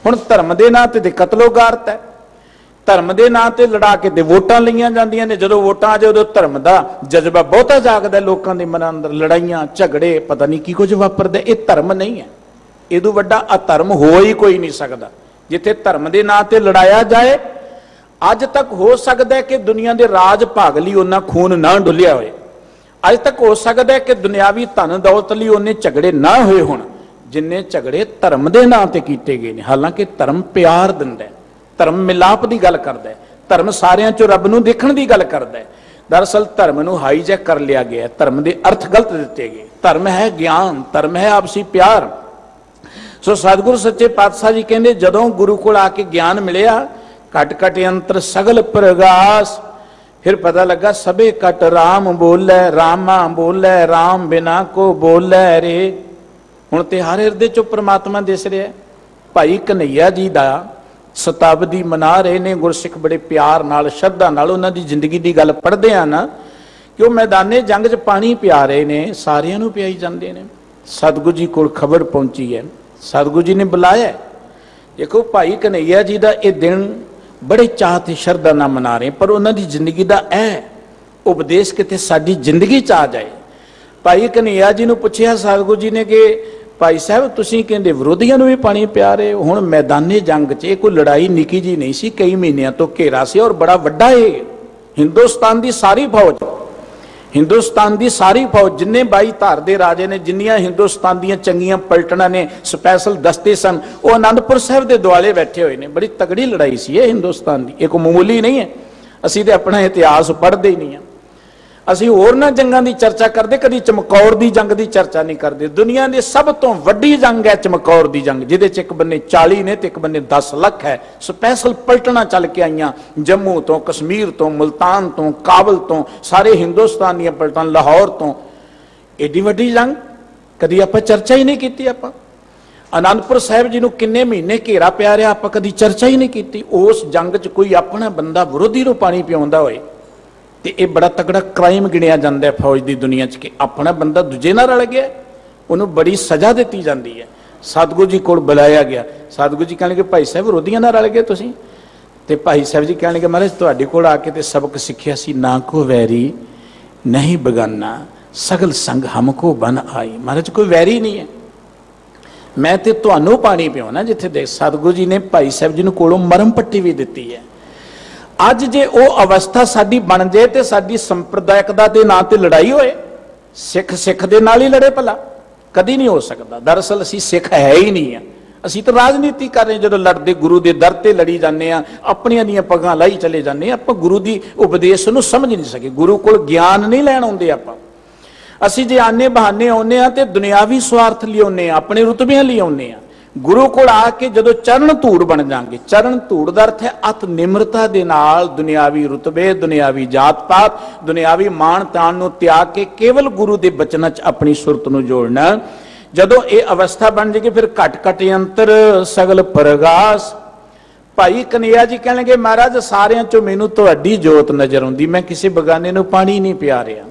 B: हुण धर्म के नां ते कतलो गारत है, धर्म के नां ते लड़ा के ते वोटां लईआं जांदियां ने, जदों वोटां आ जाए उदों धर्म का जज्बा बहुता जागदा लोकां दे मनां अंदर, लड़ाइयां झगड़े पता नहीं की कुछ वापरदा। ये धर्म नहीं है, इदों वड्डा अधर्म हो ही कोई नहीं सकदा। जिथे धर्म के नां ते लड़ाया जाए, अज तक हो सकता है कि दुनिया के राज भाग लई उन्ना खून ना डुलिया होए, अज तक हो सकता है कि दुनियावी धन दौलत लई उन्ने झगड़े ना होए होण जिन्ने झगड़े धर्म के नां ते कीते गए ने। हालांकि धर्म प्यार दिंदा है, धर्म मिलाप की गल करदा है, धर्म सारियां चों रब नूं देखण की गल करदा है। दरअसल धर्म नूं हाईजैक कर लिया गया, धर्म के अर्थ गलत दिते गए। धर्म है ज्ञान, धर्म है आपसी प्यार। सो सतगुरु सच्चे पातशाह जी कहंदे जदों गुरु कोल आके ज्ञान मिलिया, कट कट यंत्र सगल प्रगास, फिर पता लगा सबे कट राम बोले, रामा बोले, राम बिना को बोले रे। हुण ते हर हिरदे चों परमात्मा दिस रहा है। भाई कन्हैया जी दा शताब्दी मना रहे ने गुरसिख बड़े प्यार नाल श्रद्धा नाल उन्हां दी जिंदगी दी गल पढ़दे आ ना कि वो मैदाने जंग च पानी पिया रहे ने, सारियां नूं पियाई जांदे ने। सतगुरु जी कोल खबर पहुंची है, सतगुरु जी ने बुलाया। देखो भाई कन्हैया जी दा ये दिन बड़े चाह ते श्रद्धा नाल मना रहे, पर उन्हां दी जिंदगी दा उपदेश किते साडी जिंदगी च आ जाए। भाई कन्हैया जी नूं पुछया सतगुरु जी ने कि भाई साहब तुसीं कहंदे विरोधियां नूं भी पानी पिया रहे हो। हुण मैदाने जंग च कोई लड़ाई निकी जी नहीं सी, कई महीनों तो घेरा से और बड़ा वड्डा है। हिंदुस्तान की सारी फौज, हिंदुस्तान की सारी फौज जिन्ने 22 धार दे राजे ने, जिन्नियां हिंदुस्तान दीयां चंगियां पलटना ने, स्पैशल दस्ते सन, वो आनंदपुर साहब के दुआले बैठे हुए ने। बड़ी तगड़ी लड़ाई सी ये हिंदुस्तान की, एक मामूली नहीं है। असीं ते अपना इतिहास पढ़ते ही नहीं है। असीं होरनां जंगां दी चर्चा करते, कदी चमकौर दी जंग दी चर्चा नहीं करते। दुनिया की सब तो वड्डी जंग है चमकौर दी जंग, जिहदे च एक बन्ने 40 ने ते एक बन्ने 10 लाख है। स्पैशल पलटना चल के आईयां जम्मू तो, कश्मीर तो, मुल्तान तो, काबल तो, सारे हिंदुस्तान दी पलटन, लाहौर तो। एडी वड्डी जंग कदी आपां चर्चा ही नहीं की। आपां आनंदपुर साहिब जी नूं किन्ने महीने घेरा पिया रहा, आपां कदी चर्चा ही नहीं की। उस जंग च कोई अपना बंदा विरोधी नूं पानी पियाउंदा होए ते ये बड़ा तगड़ा क्राइम गिणिया जाता है फौज की दुनिया च कि अपना बंदा दूजे नाल रल गया, उन्होंने बड़ी सज़ा दी जाती है। सतगुरु जी को बुलाया गया, सतगुरु जी कहने भाई साहब विरोधियों नाल रल गए तुसीं, ते भाई साहब जी कहने महाराज तुहाडे कोल आके ते सबक सीखिया सी, ना को वैरी नहीं बगाना, सगल संग हमको बन आई। महाराज कोई वैरी नहीं है, मैं ते तुहानू पानी पियाना जिथे देख। सतगुरु जी ने भाई साहब जी नूं कोलों मरम पट्टी भी दी है। अज जे वो अवस्था साडी बन जाए तो साडी संप्रदायिकता के नां ते लड़ाई होए, सिख सिख दे नाल ही लड़े, भला कदी नहीं हो सकता। दरअसल असी सिख है ही नहीं है, असी तो राजनीति कर रहे। जो लड़ते गुरु के दर ते लड़ी जाने, अपनियां दियां पगां लाई चले जाने, आपां गुरु की उपदेश नूं समझ नहीं सके, गुरु कोल ज्ञान नहीं लैण आउंदे। आपां असी जे आने बहाने आउने आ ते दुनियावी स्वार्थ लई आउने आ, अपने रुतबियां लई आउने आ। गुरु कोल आके जदों चरण धूड़ बन जाएंगे, चरण धूड़ का अर्थ है अत निमरता दे नाल दुनियावी रुतबे, दुनियावी जात पात, दुनियावी मान तान नूं त्याग के केवल गुरु के बचनां च अपनी सुरत नूं जोड़ना। जदों ये अवस्था बन जाएगी फिर घट घट यंत्र सगल प्रगास। भाई कन्हैया जी कहणगे महाराज सारियां चों मैनूं तुहाडी जोत नजर आउंदी, मैं किसी बगाने नूं पानी नहीं पिया रहा।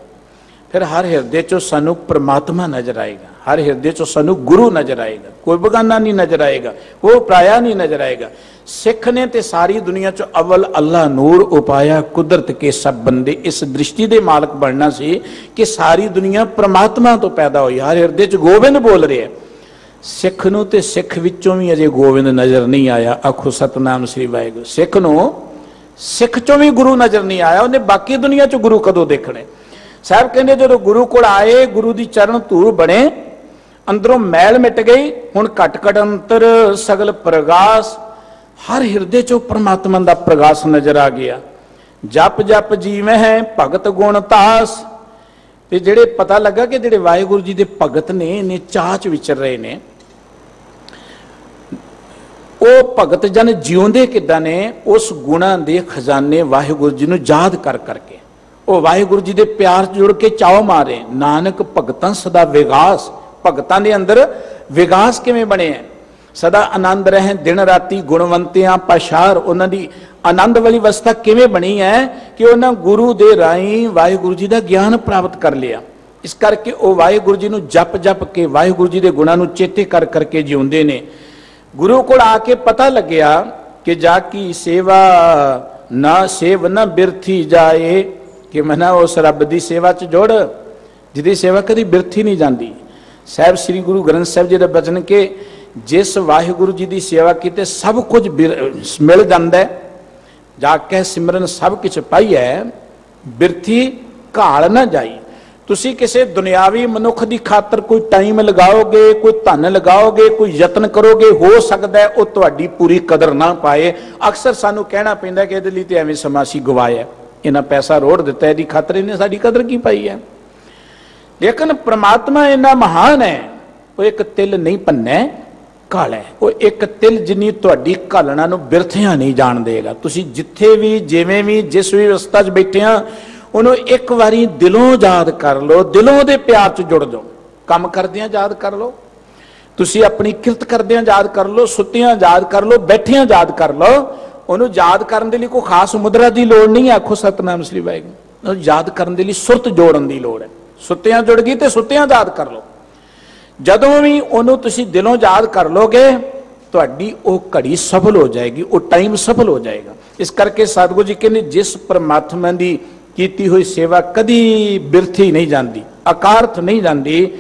B: फिर हर हिरदे चो सानू परमात्मा नजर आएगा, हर हिरदे चो सानू गुरु नजर आएगा, कोई बगाना नहीं नजर आएगा, वो पराया नहीं नजर आएगा। सिख ने ते सारी दुनिया चो अव्वल अल्लाह नूर उपाया कुदरत के सब बंदे, इस दृष्टि दे मालक बनना सी कि सारी दुनिया परमात्मा तो पैदा हुई। हर हिरदे च गोविंद बोल रहे हैं। सिख नूं ते सिख विचों भी अजे गोविंद नजर नहीं आया। आखो सतनाम श्री वाहिगुरू। सिख नूं सिख चों भी गुरु नजर नहीं आया, उन्हें बाकी दुनिया चो गुरु कदों देखने। साहब कहते जो गुरु कोल आए, गुरु की चरण धूड़ बने, अंदरों मैल मिट गई, हुण घट घट अंतर सगल प्रगास। हर हिरदे चो परमात्मा का प्रगास नजर आ गया। जप जप जीवे है भगत गुण तास। ते जेड़े पता लगा कि जेड़े वाहिगुरू जी के भगत ने इन्हें चाच विचर रहे ने, वो भगत जन जिउंदे किदां ने, उस गुणां दे खजाने वाहिगुरू जी नूं याद कर करके ਉਹ ਵਾਹਿਗੁਰੂ ਜੀ ਦੇ ਪਿਆਰ 'ਚ ਜੁੜ ਕੇ ਚਾਉ ਮਾਰੇ। ਨਾਨਕ ਭਗਤਾਂ ਸਦਾ ਵਿਗਾਸ, ਭਗਤਾਂ ਦੇ ਅੰਦਰ ਵਿਗਾਸ ਕਿਵੇਂ ਬਣਿਆ? ਸਦਾ ਆਨੰਦ ਰਹੇ ਦਿਨ ਰਾਤੀ ਗੁਣਵੰਤਿਆਂ ਪਛਾਰ। ਉਹਨਾਂ ਦੀ ਆਨੰਦ ਵਾਲੀ ਅਵਸਥਾ ਕਿਵੇਂ ਬਣੀ ਹੈ ਕਿ ਉਹਨਾਂ ਗੁਰੂ ਦੇ ਰਾਹੀਂ ਵਾਹਿਗੁਰੂ ਜੀ ਦਾ ਗਿਆਨ ਪ੍ਰਾਪਤ ਕਰ ਲਿਆ। ਇਸ ਕਰਕੇ ਉਹ ਵਾਹਿਗੁਰੂ ਜੀ ਨੂੰ ਜਪ ਜਪ ਕੇ ਵਾਹਿਗੁਰੂ ਜੀ ਦੇ ਗੁਣਾਂ ਨੂੰ ਚੇਤੇ ਕਰ ਕਰਕੇ ਜਿਉਂਦੇ ਨੇ। ਗੁਰੂ ਕੋਲ ਆ ਕੇ ਪਤਾ ਲੱਗਿਆ ਕਿ ਜਾ ਕੀ ਸੇਵਾ ਨਾ ਸੇਵ ਨਾ ਬਿਰਥੀ ਜਾਏ, ਕਿ ਮਨਾ ਉਸ ਰੱਬ ਦੀ ਸੇਵਾ 'ਚ ਜੁੜ ਜਿਹਦੀ ਸੇਵਾ ਕਦੀ ਬਿਰਥੀ ਨਹੀਂ ਜਾਂਦੀ। ਸਾਹਿਬ ਸ੍ਰੀ ਗੁਰੂ ਗ੍ਰੰਥ ਸਾਹਿਬ ਜੀ ਦਾ ਬਚਨ ਕਿ ਜਿਸ ਵਾਹਿਗੁਰੂ ਜੀ ਦੀ ਸੇਵਾ ਕੀਤੇ ਸਭ ਕੁਝ ਮਿਲ ਜਾਂਦਾ, ਜਾ ਕੇ ਸਿਮਰਨ ਸਭ ਕੁਝ ਪਾਈਐ, ਬਿਰਥੀ ਘਾਲ ਨਾ ਜਾਈ। ਤੁਸੀਂ ਕਿਸੇ ਦੁਨਿਆਵੀ ਮਨੁੱਖ ਦੀ ਖਾਤਰ ਕੋਈ ਟਾਈਮ ਲਗਾਓਗੇ, ਕੋਈ ਧਨ ਲਗਾਓਗੇ, ਕੋਈ ਯਤਨ ਕਰੋਗੇ, ਹੋ ਸਕਦਾ ਉਹ ਤੁਹਾਡੀ ਪੂਰੀ ਕਦਰ ਨਾ ਪਾਏ। ਅਕਸਰ ਸਾਨੂੰ ਕਹਿਣਾ ਪੈਂਦਾ ਕਿ ਇਹਦੇ ਲਈ ਤੇ ਐਵੇਂ ਸਮਾਂ ਅਸੀਂ ਗਵਾਇਆ, ਇਹਨਾਂ ਪੈਸਾ ਰੋੜ ਦਿੱਤਾ, ਇਹਦੀ ਖਾਤਰ ਇਹਨੇ ਸਾਡੀ ਕਦਰ ਕੀ ਪਾਈ ਹੈ। ਲੇਕਿਨ ਪ੍ਰਮਾਤਮਾ ਇੰਨਾ ਮਹਾਨ ਹੈ, ਉਹ ਇੱਕ ਤਿਲ ਨਹੀਂ ਭੰਨੈ ਘਾਲ ਹੈ। ਉਹ ਇੱਕ ਤਿਲ ਜਿੰਨੀ ਤੁਹਾਡੀ ਘਾਲਣਾ ਨੂੰ ਬਿਰਥਿਆਂ ਨਹੀਂ ਜਾਣ ਦੇਗਾ। ਤੁਸੀਂ ਜਿੱਥੇ ਵੀ ਜਿਵੇਂ ਵੀ ਜਿਸ ਵੀ ਅਵਸਥਾ 'ਚ ਬੈਠੇ ਆ, ਉਹਨੂੰ ਇੱਕ ਵਾਰੀ ਦਿਲੋਂ ਯਾਦ ਕਰ ਲਓ, ਦਿਲੋਂ ਦੇ ਪਿਆਰ 'ਚ ਜੁੜ ਜਾਓ। ਕੰਮ ਕਰਦਿਆਂ ਯਾਦ ਕਰ ਲਓ, ਤੁਸੀਂ ਆਪਣੀ ਕਿਰਤ ਕਰਦਿਆਂ ਯਾਦ ਕਰ ਲਓ, ਸੁੱਤਿਆਂ ਯਾਦ ਕਰ ਲਓ, ਬੈਠਿਆਂ ਯਾਦ ਕਰ ਲਓ। ਉਹਨੂੰ ਯਾਦ ਕਰਨ ਦੇ ਲਈ ਕੋਈ ਖਾਸ ਮੁਦਰਾ ਦੀ ਲੋੜ ਨਹੀਂ। ਆਖੋ ਸਤਨਾਮ ਸ੍ਰੀ ਵਾਹਿਗੁਰੂ। ਉਹਨੂੰ ਯਾਦ ਕਰਨ ਦੇ ਲਈ ਸੁਰਤ ਜੋੜਨ ਦੀ ਲੋੜ ਹੈ। ਸੁੱਤਿਆਂ ਜੁੜ ਗਈ ਤੇ ਸੁੱਤਿਆਂ ਯਾਦ ਕਰ ਲਓ। ਜਦੋਂ ਵੀ ਉਹਨੂੰ ਤੁਸੀਂ ਦਿਲੋਂ ਯਾਦ ਕਰ ਲੋਗੇ, ਤੁਹਾਡੀ ਉਹ ਘੜੀ ਸਫਲ ਹੋ ਜਾਏਗੀ, ਉਹ ਟਾਈਮ ਸਫਲ ਹੋ ਜਾਏਗਾ। ਇਸ ਕਰਕੇ ਸਤਿਗੁਰੂ ਜੀ ਕਹਿੰਦੇ ਜਿਸ ਪਰਮਾਤਮਾ ਦੀ ਕੀਤੀ ਹੋਈ ਸੇਵਾ ਕਦੀ ਬਿਰਥੀ ਨਹੀਂ ਜਾਂਦੀ, ਅਕਾਰਥ ਨਹੀਂ ਜਾਂਦੀ।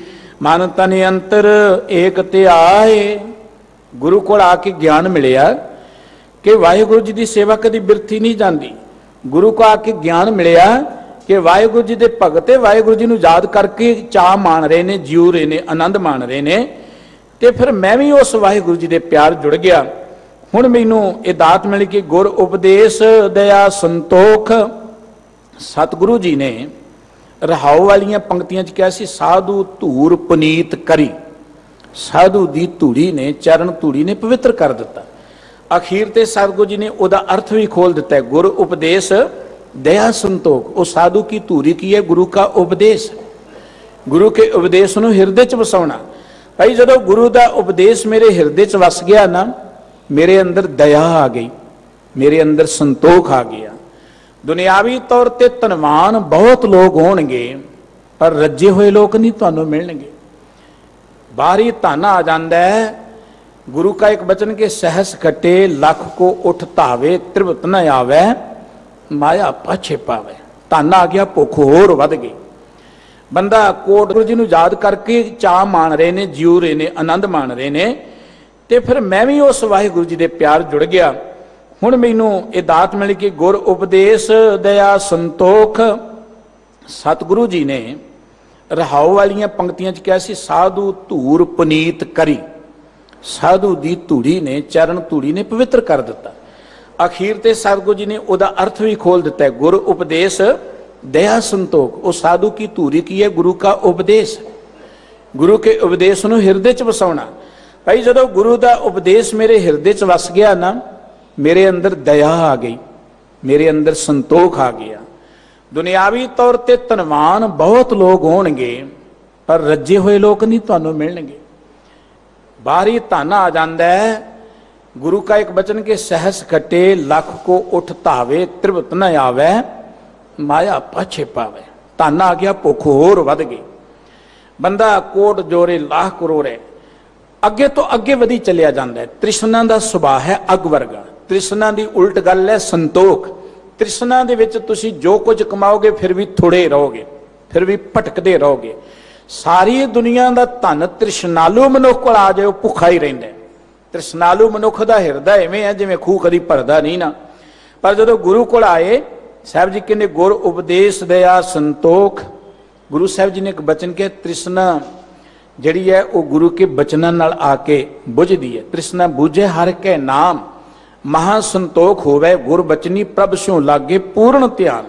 B: ਮਨ ਤਨ ਅੰਤਰ ਏਕ ਧਿਆਏ। ਗੁਰੂ ਕੋਲ ਆ ਕੇ ਗਿਆਨ ਮਿਲਿਆ ਕਿ ਵਾਹਿਗੁਰੂ ਜੀ ਦੀ ਸੇਵਾ ਕਦੀ ਬਿਰਥੀ ਨਹੀਂ ਜਾਂਦੀ। ਗੁਰੂ ਕੋਲ ਆ ਕੇ ਗਿਆਨ ਮਿਲਿਆ ਕਿ ਵਾਹਿਗੁਰੂ ਜੀ ਦੇ ਭਗਤ ਵਾਹਿਗੁਰੂ ਜੀ ਨੂੰ ਯਾਦ ਕਰਕੇ ਚਾਅ ਮਾਣ ਰਹੇ ਨੇ, ਜਿਉ ਰਹੇ ਨੇ, ਆਨੰਦ ਮਾਣ ਰਹੇ ਨੇ। ਤੇ ਫਿਰ ਮੈਂ ਵੀ ਉਸ ਵਾਹਿਗੁਰੂ ਜੀ ਦੇ ਪਿਆਰ ਜੁੜ ਗਿਆ। ਹੁਣ ਮੈਨੂੰ ਇਹ ਦਾਤ ਮਿਲ ਕੇ ਗੁਰ ਉਪਦੇਸ਼ ਦਇਆ ਸੰਤੋਖ। ਸਤਿਗੁਰੂ ਜੀ ਨੇ ਰਹਾਉ ਵਾਲੀਆਂ ਪੰਕਤੀਆਂ 'ਚ ਕਿਹਾ ਸੀ, ਸਾਧੂ ਧੂਰ ਪੁਨੀਤ ਕਰੀ। ਸਾਧੂ ਦੀ ਧੂੜੀ ਨੇ, ਚਰਨ ਧੂੜੀ ਨੇ ਪਵਿੱਤਰ ਕਰ ਦਿੱਤਾ। ਅਖੀਰ ਤੇ ਸਤਿਗੁਰੂ ਜੀ ਨੇ ਉਹਦਾ ਅਰਥ ਵੀ ਖੋਲ ਦਿੱਤਾ, ਗੁਰ ਉਪਦੇਸ਼ दया संतोख। वो साधु की धूरी की है, गुरु का उपदेश। गुरु के उपदेश ਨੂੰ ਹਿਰਦੇ 'ਚ ਵਸਾਉਣਾ। ਭਾਈ ਜਦੋਂ ਗੁਰੂ ਦਾ ਉਪਦੇਸ਼ ਮੇਰੇ ਹਿਰਦੇ 'ਚ ਵਸ ਗਿਆ ਨਾ, ਮੇਰੇ ਅੰਦਰ ਦਇਆ ਆ ਗਈ, ਮੇਰੇ ਅੰਦਰ ਸੰਤੋਖ ਆ ਗਿਆ। ਦੁਨਿਆਵੀ ਤੌਰ ਤੇ ਧਨਵਾਨ ਬਹੁਤ ਲੋਕ ਹੋਣਗੇ, ਪਰ ਰੱਜੇ ਹੋਏ ਲੋਕ ਨਹੀਂ ਤੁਹਾਨੂੰ ਮਿਲਣਗੇ। ਬਾਹਰੀ ਧਨ ਆ ਜਾਂਦਾ ਹੈ। ਗੁਰੂ का एक बचन के सहस कटे लख को उठ धावे, त्रिभुत न आवे माया पाछे पावे। धन आ गया, भुख होर वध गई। बंदा कोट गुरु जी नूं याद करके चाह मान रहे ने, जिउ रहे ने, आनंद मान रहे ने। ते फिर मैं भी उस वाहिगुरू जी दे प्यार जुड़ गया। हुण मैनूं ये दात मिल के गुर उपदेश दया संतोख। सतगुरु जी ने रहाउ वालियां पंक्तियां च कहा सी, साधु धूर पुनीत करी। साधु दी धूड़ी ने, चरण धूड़ी ने पवित्र कर दिता। अखीर ते सतगुरु जी ने उहदा अर्थ भी खोल दिता है, गुर उपदेश दया संतोख। वो साधु की धूरी की है, गुरु का उपदेश। गुरु के उपदेश नूं हिरदे च वसाउणा। भाई जदों गुरु दा उपदेश मेरे हिरदे च वस गया ना, मेरे अंदर दया आ गई, मेरे अंदर संतोख आ गया। दुनियावी तौर ते धनवान बहुत लोग होणगे, पर रज्जे हुए लोग नहीं तुहानूं मिलणगे। बाहरी धन आ जांदा है। गुरु का एक बचन के सहस कटे लख को उठ धावे, त्रिभुत न आवे माया पाछे पावे। धन आ गया, भुख होर वध गई। बंदा कोट जोरे लाख करोड़े अगे तो अगे वधी चलिया जाता है। तृष्णा का सुभाव है अग वर्गा। तृष्णा की उल्ट गल है संतोख। तृष्णा दे विच तुसी जो कुछ कमाओगे फिर भी थोड़े रहोगे, फिर भी भटकते रहोगे। सारी दुनिया का धन तृष्णालु मनुख को आ जाए, भुखा ही रहिंदा है। तृष्णालु मनुख का हिरदा इवें है जिवें खूह कदी भरदा नहीं ना। पर जदों गुरु कोल आए, साहब जी कहते गुर उपदेश दया संतोख। गुरु साहब जी ने एक बचन किया, तृष्णा जिहड़ी है वो गुरु के बचनां नाल आके बुझदी है। तृष्णा बुझे हर के नाम, महा संतोख होवे गुर बचनी प्रभ स्यों लागे पूर्ण ध्यान।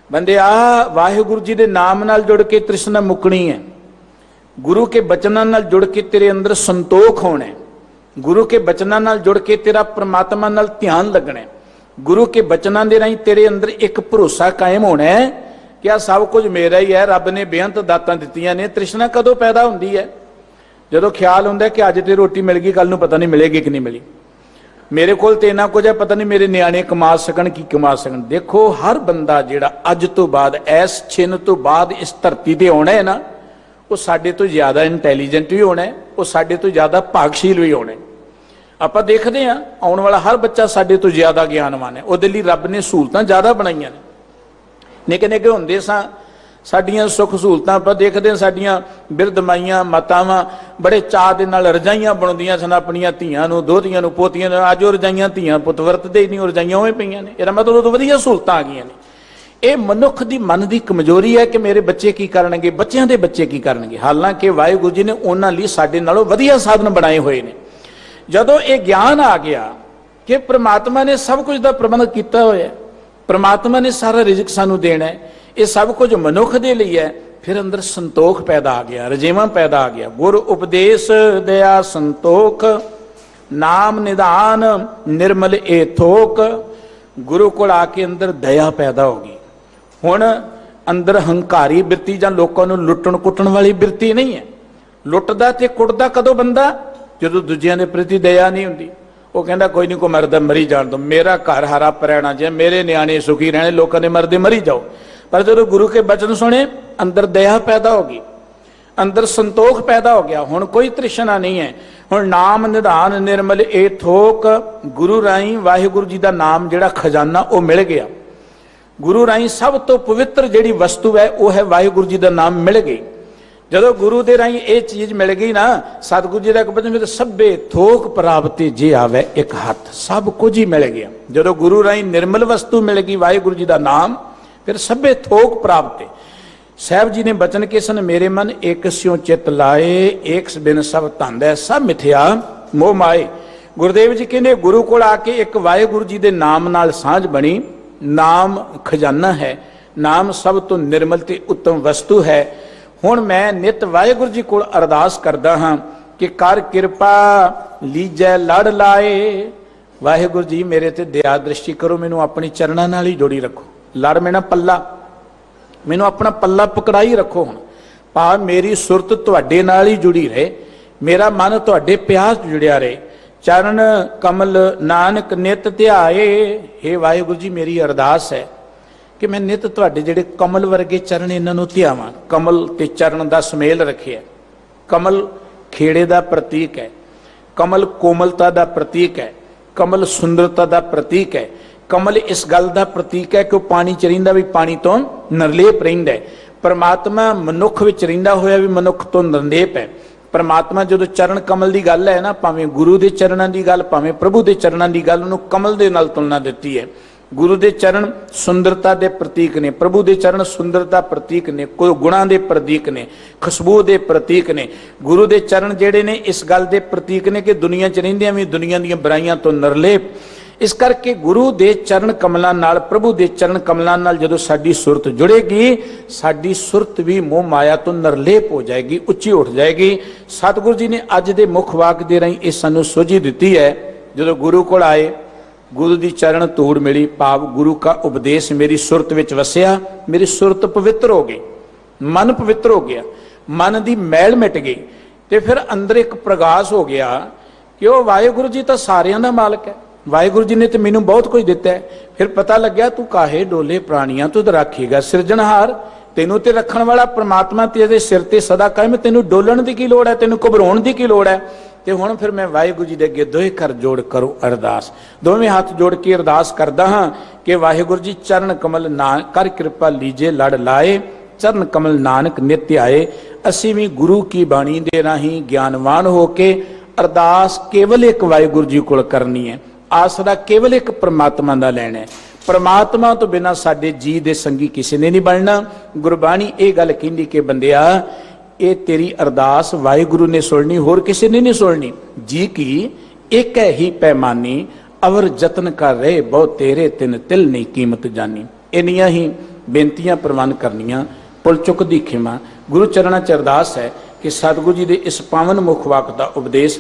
B: बंदे आ वाहिगुरु जी के नाम नाल जुड़ के तृष्णा मुकनी है। गुरु के बचनां नाल जुड़ के तेरे अंदर संतोख होना है। गुरु के बचनां नाल जुड़ के तेरा परमात्मा नाल ध्यान लगना है। गुरु के बचनां दे राहीं तेरे अंदर एक भरोसा कायम होना है कि आ सब कुछ मेरा ही है, रब ने बेअंत दातां दित्तियां ने। तृष्णा कदों पैदा हुंदी है? जदों ख्याल हुंदा कि अज ते रोटी मिल गई, कल नूं पता नहीं मिलेगी कि नहीं मिली, मेरे कोल ते इन्ना कुछ है, पता नहीं मेरे न्याणे कमा सकन कि कमा सकन। देखो हर बंदा जिहड़ा अज तो बाद, इस छिन तो बाद इस धरती ते आउणा है ना, वो साडे तो ज़्यादा इंटैलीजेंट भी होना है, वो साडे तो ज़्यादा भागशील भी होना है। आपां देखते हैं आउण वाला हर बच्चा साडे तो ज़्यादा ज्ञानवान है। उहदे लई रब ने सहूलतां ज़्यादा बनाईयां ने। निक्के निक्के हुंदे सां साडियां सुख सहूलतां आपां देखदे हां, साडियां बिरध माईयां मातावां बड़े चाह दे नाल रजाइयां बुणदियां सन अपणियां धीआं नूं, दोहतियां नूं, पोतियां नूं। अज ओह रजाइयां धीआं पुत्त वरतदे ही नहीं, ओह रजाइयां उवें पईयां ने। इहदा मतलब उदों वधिया सहूलतां आ गईयां ने। ਇਹ ਮਨੁੱਖ ਦੀ ਮਨ ਦੀ ਕਮਜ਼ੋਰੀ ਹੈ कि मेरे बच्चे की करनगे, ਬੱਚਿਆਂ ਦੇ ਬੱਚੇ ਕੀ ਕਰਨਗੇ। ਹਾਲਾਂਕਿ ਵਾਹਿਗੁਰੂ ਜੀ ਨੇ ਉਹਨਾਂ ਲਈ ਸਾਡੇ ਨਾਲੋਂ ਵਧੀਆ ਸਾਧਨ ਬਣਾਏ ਹੋਏ ਨੇ। ਜਦੋਂ ਇਹ ਗਿਆਨ ਆ ਗਿਆ ਕਿ ਪ੍ਰਮਾਤਮਾ ਨੇ ਸਭ ਕੁਝ ਦਾ ਪ੍ਰਬੰਧ ਕੀਤਾ ਹੋਇਆ ਹੈ, ਪ੍ਰਮਾਤਮਾ ਨੇ ਸਾਰਾ ਰਿਜ਼ਕ ਸਾਨੂੰ ਦੇਣਾ ਹੈ, ਇਹ ਸਭ ਕੁਝ ਮਨੁੱਖ ਦੇ ਲਈ ਹੈ, ਫਿਰ ਅੰਦਰ ਸੰਤੋਖ ਪੈਦਾ ਆ ਗਿਆ, ਰਜੇਵਾਂ ਪੈਦਾ ਆ ਗਿਆ। ਗੁਰ ਉਪਦੇਸ਼ ਦਇਆ ਸੰਤੋਖ, ਨਾਮ ਨਿਧਾਨ ਨਿਰਮਲ ਏ ਥੋਕ। ਗੁਰੂ ਕੋਲ ਆ ਕੇ ਅੰਦਰ ਦਇਆ ਪੈਦਾ ਹੋ ਗਈ। ਹੁਣ ਅੰਦਰ ਹੰਕਾਰੀ ਬਿਰਤੀ ਜਾਂ ਲੋਕਾਂ ਨੂੰ ਲੁੱਟਣ ਕੁੱਟਣ ਵਾਲੀ ਬਿਰਤੀ ਨਹੀਂ ਹੈ। ਲੁੱਟਦਾ ਤੇ ਕੁੱਟਦਾ ਕਦੋਂ ਬੰਦਾ? ਜਦੋਂ ਦੂਜਿਆਂ ਦੇ ਪ੍ਰਤੀ ਦਇਆ ਨਹੀਂ ਹੁੰਦੀ। ਉਹ ਕਹਿੰਦਾ ਕੋਈ ਨਹੀਂ, ਕੋ ਮਰਦਾ ਮਰੀ ਜਾਣ ਦੋ, ਮੇਰਾ ਘਰ ਹਰਾ ਭਰਿਆ ਜੇ, ਮੇਰੇ ਨਿਆਣੇ ਸੁਖੀ ਰਹਿਣੇ, ਲੋਕਾਂ ਦੇ ਮਰਦੇ ਮਰੀ ਜਾਓ। ਪਰ ਜਦੋਂ ਗੁਰੂ ਕੇ ਬਚਨ ਸੁਣੇ, ਅੰਦਰ ਦਇਆ ਪੈਦਾ ਹੋ ਗਈ, ਅੰਦਰ ਸੰਤੋਖ ਪੈਦਾ ਹੋ ਗਿਆ। ਹੁਣ ਕੋਈ ਤ੍ਰਿਸ਼ਨਾ ਨਹੀਂ ਹੈ। ਹੁਣ ਨਾਮ ਨਿਧਾਨ ਨਿਰਮਲ ਏ ਥੋਕ। ਗੁਰੂ ਰਾਹੀਂ ਵਾਹਿਗੁਰੂ ਜੀ ਦਾ ਨਾਮ ਜਿਹੜਾ ਖਜ਼ਾਨਾ ਉਹ ਮਿਲ ਗਿਆ। गुरु राही सब तो पवित्र जिहड़ी वस्तु है वह है वाहिगुरु जी का नाम मिल गई। जदों गुरु दे राही ये चीज़ मिल गई ना, सतगुरु जी का एक वचन फिर सभे थोक प्राप्ति जे आवे एक हथ, सब कुछ ही मिल गया। जदों गुरु राही निर्मल वस्तु मिल गई वाहिगुरु जी का नाम, फिर सभे थोक प्राप्ति। साहब जी ने बचन के सन, मेरे मन एक स्यों चित लाए, एक बिन सब धंध है, सब मिथ्या मोह माए। गुरुदेव जी कहते गुरु को आके एक वाहिगुरु जी के नाम नाल सांझ बनी। नाम खजाना है, नाम सब तो निर्मल ते उत्तम वस्तु है। हुण मैं नित वाहिगुरु जी को अरदास करदा हाँ कि कर किरपा लीजै लड़ लाए। वाहिगुरु जी मेरे ते दया दृष्टि करो, मैनू अपनी चरणों नाल ही जोड़ी रखो। लड़ मेरा पल्ला, मैनू अपना पल्ला पकड़ाई रखो। हुण भाव मेरी सुरत तुहाडे नाल ही जुड़ी रहे, मेरा मन तुहाडे प्यार जुड़िया रहे। चरण कमल नानक नित ध्याए। हे वाहिगुरु जी मेरी अरदास है कि मैं नित तुहाडे जिहड़े कमल वर्गे चरण इन्हां नूं ध्यावां। कमल ते चरण दा सुमेल रखिया। कमल खेड़े दा प्रतीक है, कमल कोमलता दा प्रतीक है, कमल सुंदरता दा प्रतीक है। कमल इस गल दा प्रतीक है कि वह पानी च रहिंदा भी पानी तो निर्लेप रहिंदा है। परमात्मा मनुख विच रहिंदा होया भी मनुख तो निर्लेप है। परमात्मा जो चरण कमल की गल है ना, भावें गुरु के चरणों की गल, भावें प्रभु के चरणों की गल, उन्होंने कमल के नाल तुलना दी है। गुरु के चरण सुंदरता के प्रतीक ने, प्रभु के चरण सुंदरता प्रतीक ने, कोई गुणा के प्रतीक ने, खुशबू के प्रतीक ने। गुरु के चरण जेड़े ने इस गल के प्रतीक ने कि दुनिया च रहिंदियां भी दुनिया दी बुराइयां तो निर्लेप। इस करके गुरु दे चरण कमलों नाल, प्रभु दे चरण कमलों नाल जदों साडी सुरत जुड़ेगी, साडी सुरत भी मोह माया तो निर्लेप हो जाएगी, उच्ची उठ जाएगी। सतगुरु जी ने अज दे मुख वाक दे राहीं इस सानू सोझी दिती है। जदों गुरु कोल आए, गुरु दी चरण धूड़ मिली, भाव गुरु का उपदेश मेरी सुरत विच वसिया, मेरी सुरत पवित्र हो गई, मन पवित्र हो गया, मन दी मैल मिट गई। ते फिर अंदर एक प्रकाश हो गया कि वह वाहिगुरु जी तो सारियां दा मालक है, वाहिगुरु जी ने तो मैनू बहुत कुछ दिता है। फिर पता लग्या तू काहे डोले प्राणियां तू तो राखेगा सिरजनहार, तेनू ते रखण वाला परमात्मा तेरे सिर ते सदा कायम, तेनू डोलण दी की लोड़ है, तेनू घबराउण दी की लोड़ है। ते हुण फिर मैं वाहिगुरु जी दे अगे दोहे कर जोड़ करूं अरदास, दोवें हाथ जोड़ के अरदास करदा हां कि वाहिगुरु जी चरण कमल ना कर कृपा लीजे लड़ लाए, चरण कमल नानक नित्य आए। असीं भी गुरु की बाणी दे राहीं ज्ञानवान होके अरदास केवल एक वाहिगुरु जी कोल करनी है, आसरा केवल एक परमात्मा का लैना है। परमात्मा तो बिना साडे जी दे संगी किसी ने नहीं बनना। गुरबाणी ये गल कहंदी कि बंदिया ये तेरी अरदास वाहिगुरु ने सुननी, होर किसी ने नहीं सुननी। जी की एक है ही पैमानी, अवर जतन कर रहे बहुत तेरे तिन तिल नहीं कीमत जानी। इन्नियां ही बेनतियां प्रवान करनियां, पुल चुक दी खिमा। गुरु चरणा च अरदास है कि सतगुरु जी के इस पावन मुख वाक का उपदेश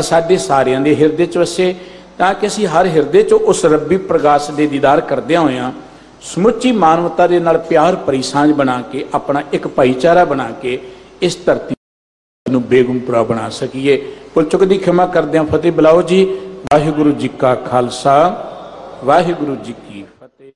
B: साडे सारियां दे हिरदे च वसे, ताकि असीं हर हिरदे चो उस रब्बी प्रकाश के दीदार करदे होया ਸਮੁੱਚੀ ਮਾਨਵਤਾ ਦੇ ਨਾਲ ਪਿਆਰ ਭਰੀ ਸਾਂਝ ਬਣਾ ਕੇ ਆਪਣਾ ਇੱਕ ਭਾਈਚਾਰਾ ਬਣਾ ਕੇ ਇਸ ਧਰਤੀ ਨੂੰ ਬੇਗੁੰਮਪੁਰਾ ਬਣਾ ਸਕੀਏ। ਭੁੱਲ ਚੁੱਕ ਦੀ ਖਿਮਾ ਕਰਦਿਆਂ ਫਤਿਹ ਬੁਲਾਓ ਜੀ। ਵਾਹਿਗੁਰੂ ਜੀ ਕਾ ਖਾਲਸਾ, ਵਾਹਿਗੁਰੂ ਜੀ ਕੀ ਫਤਿਹ।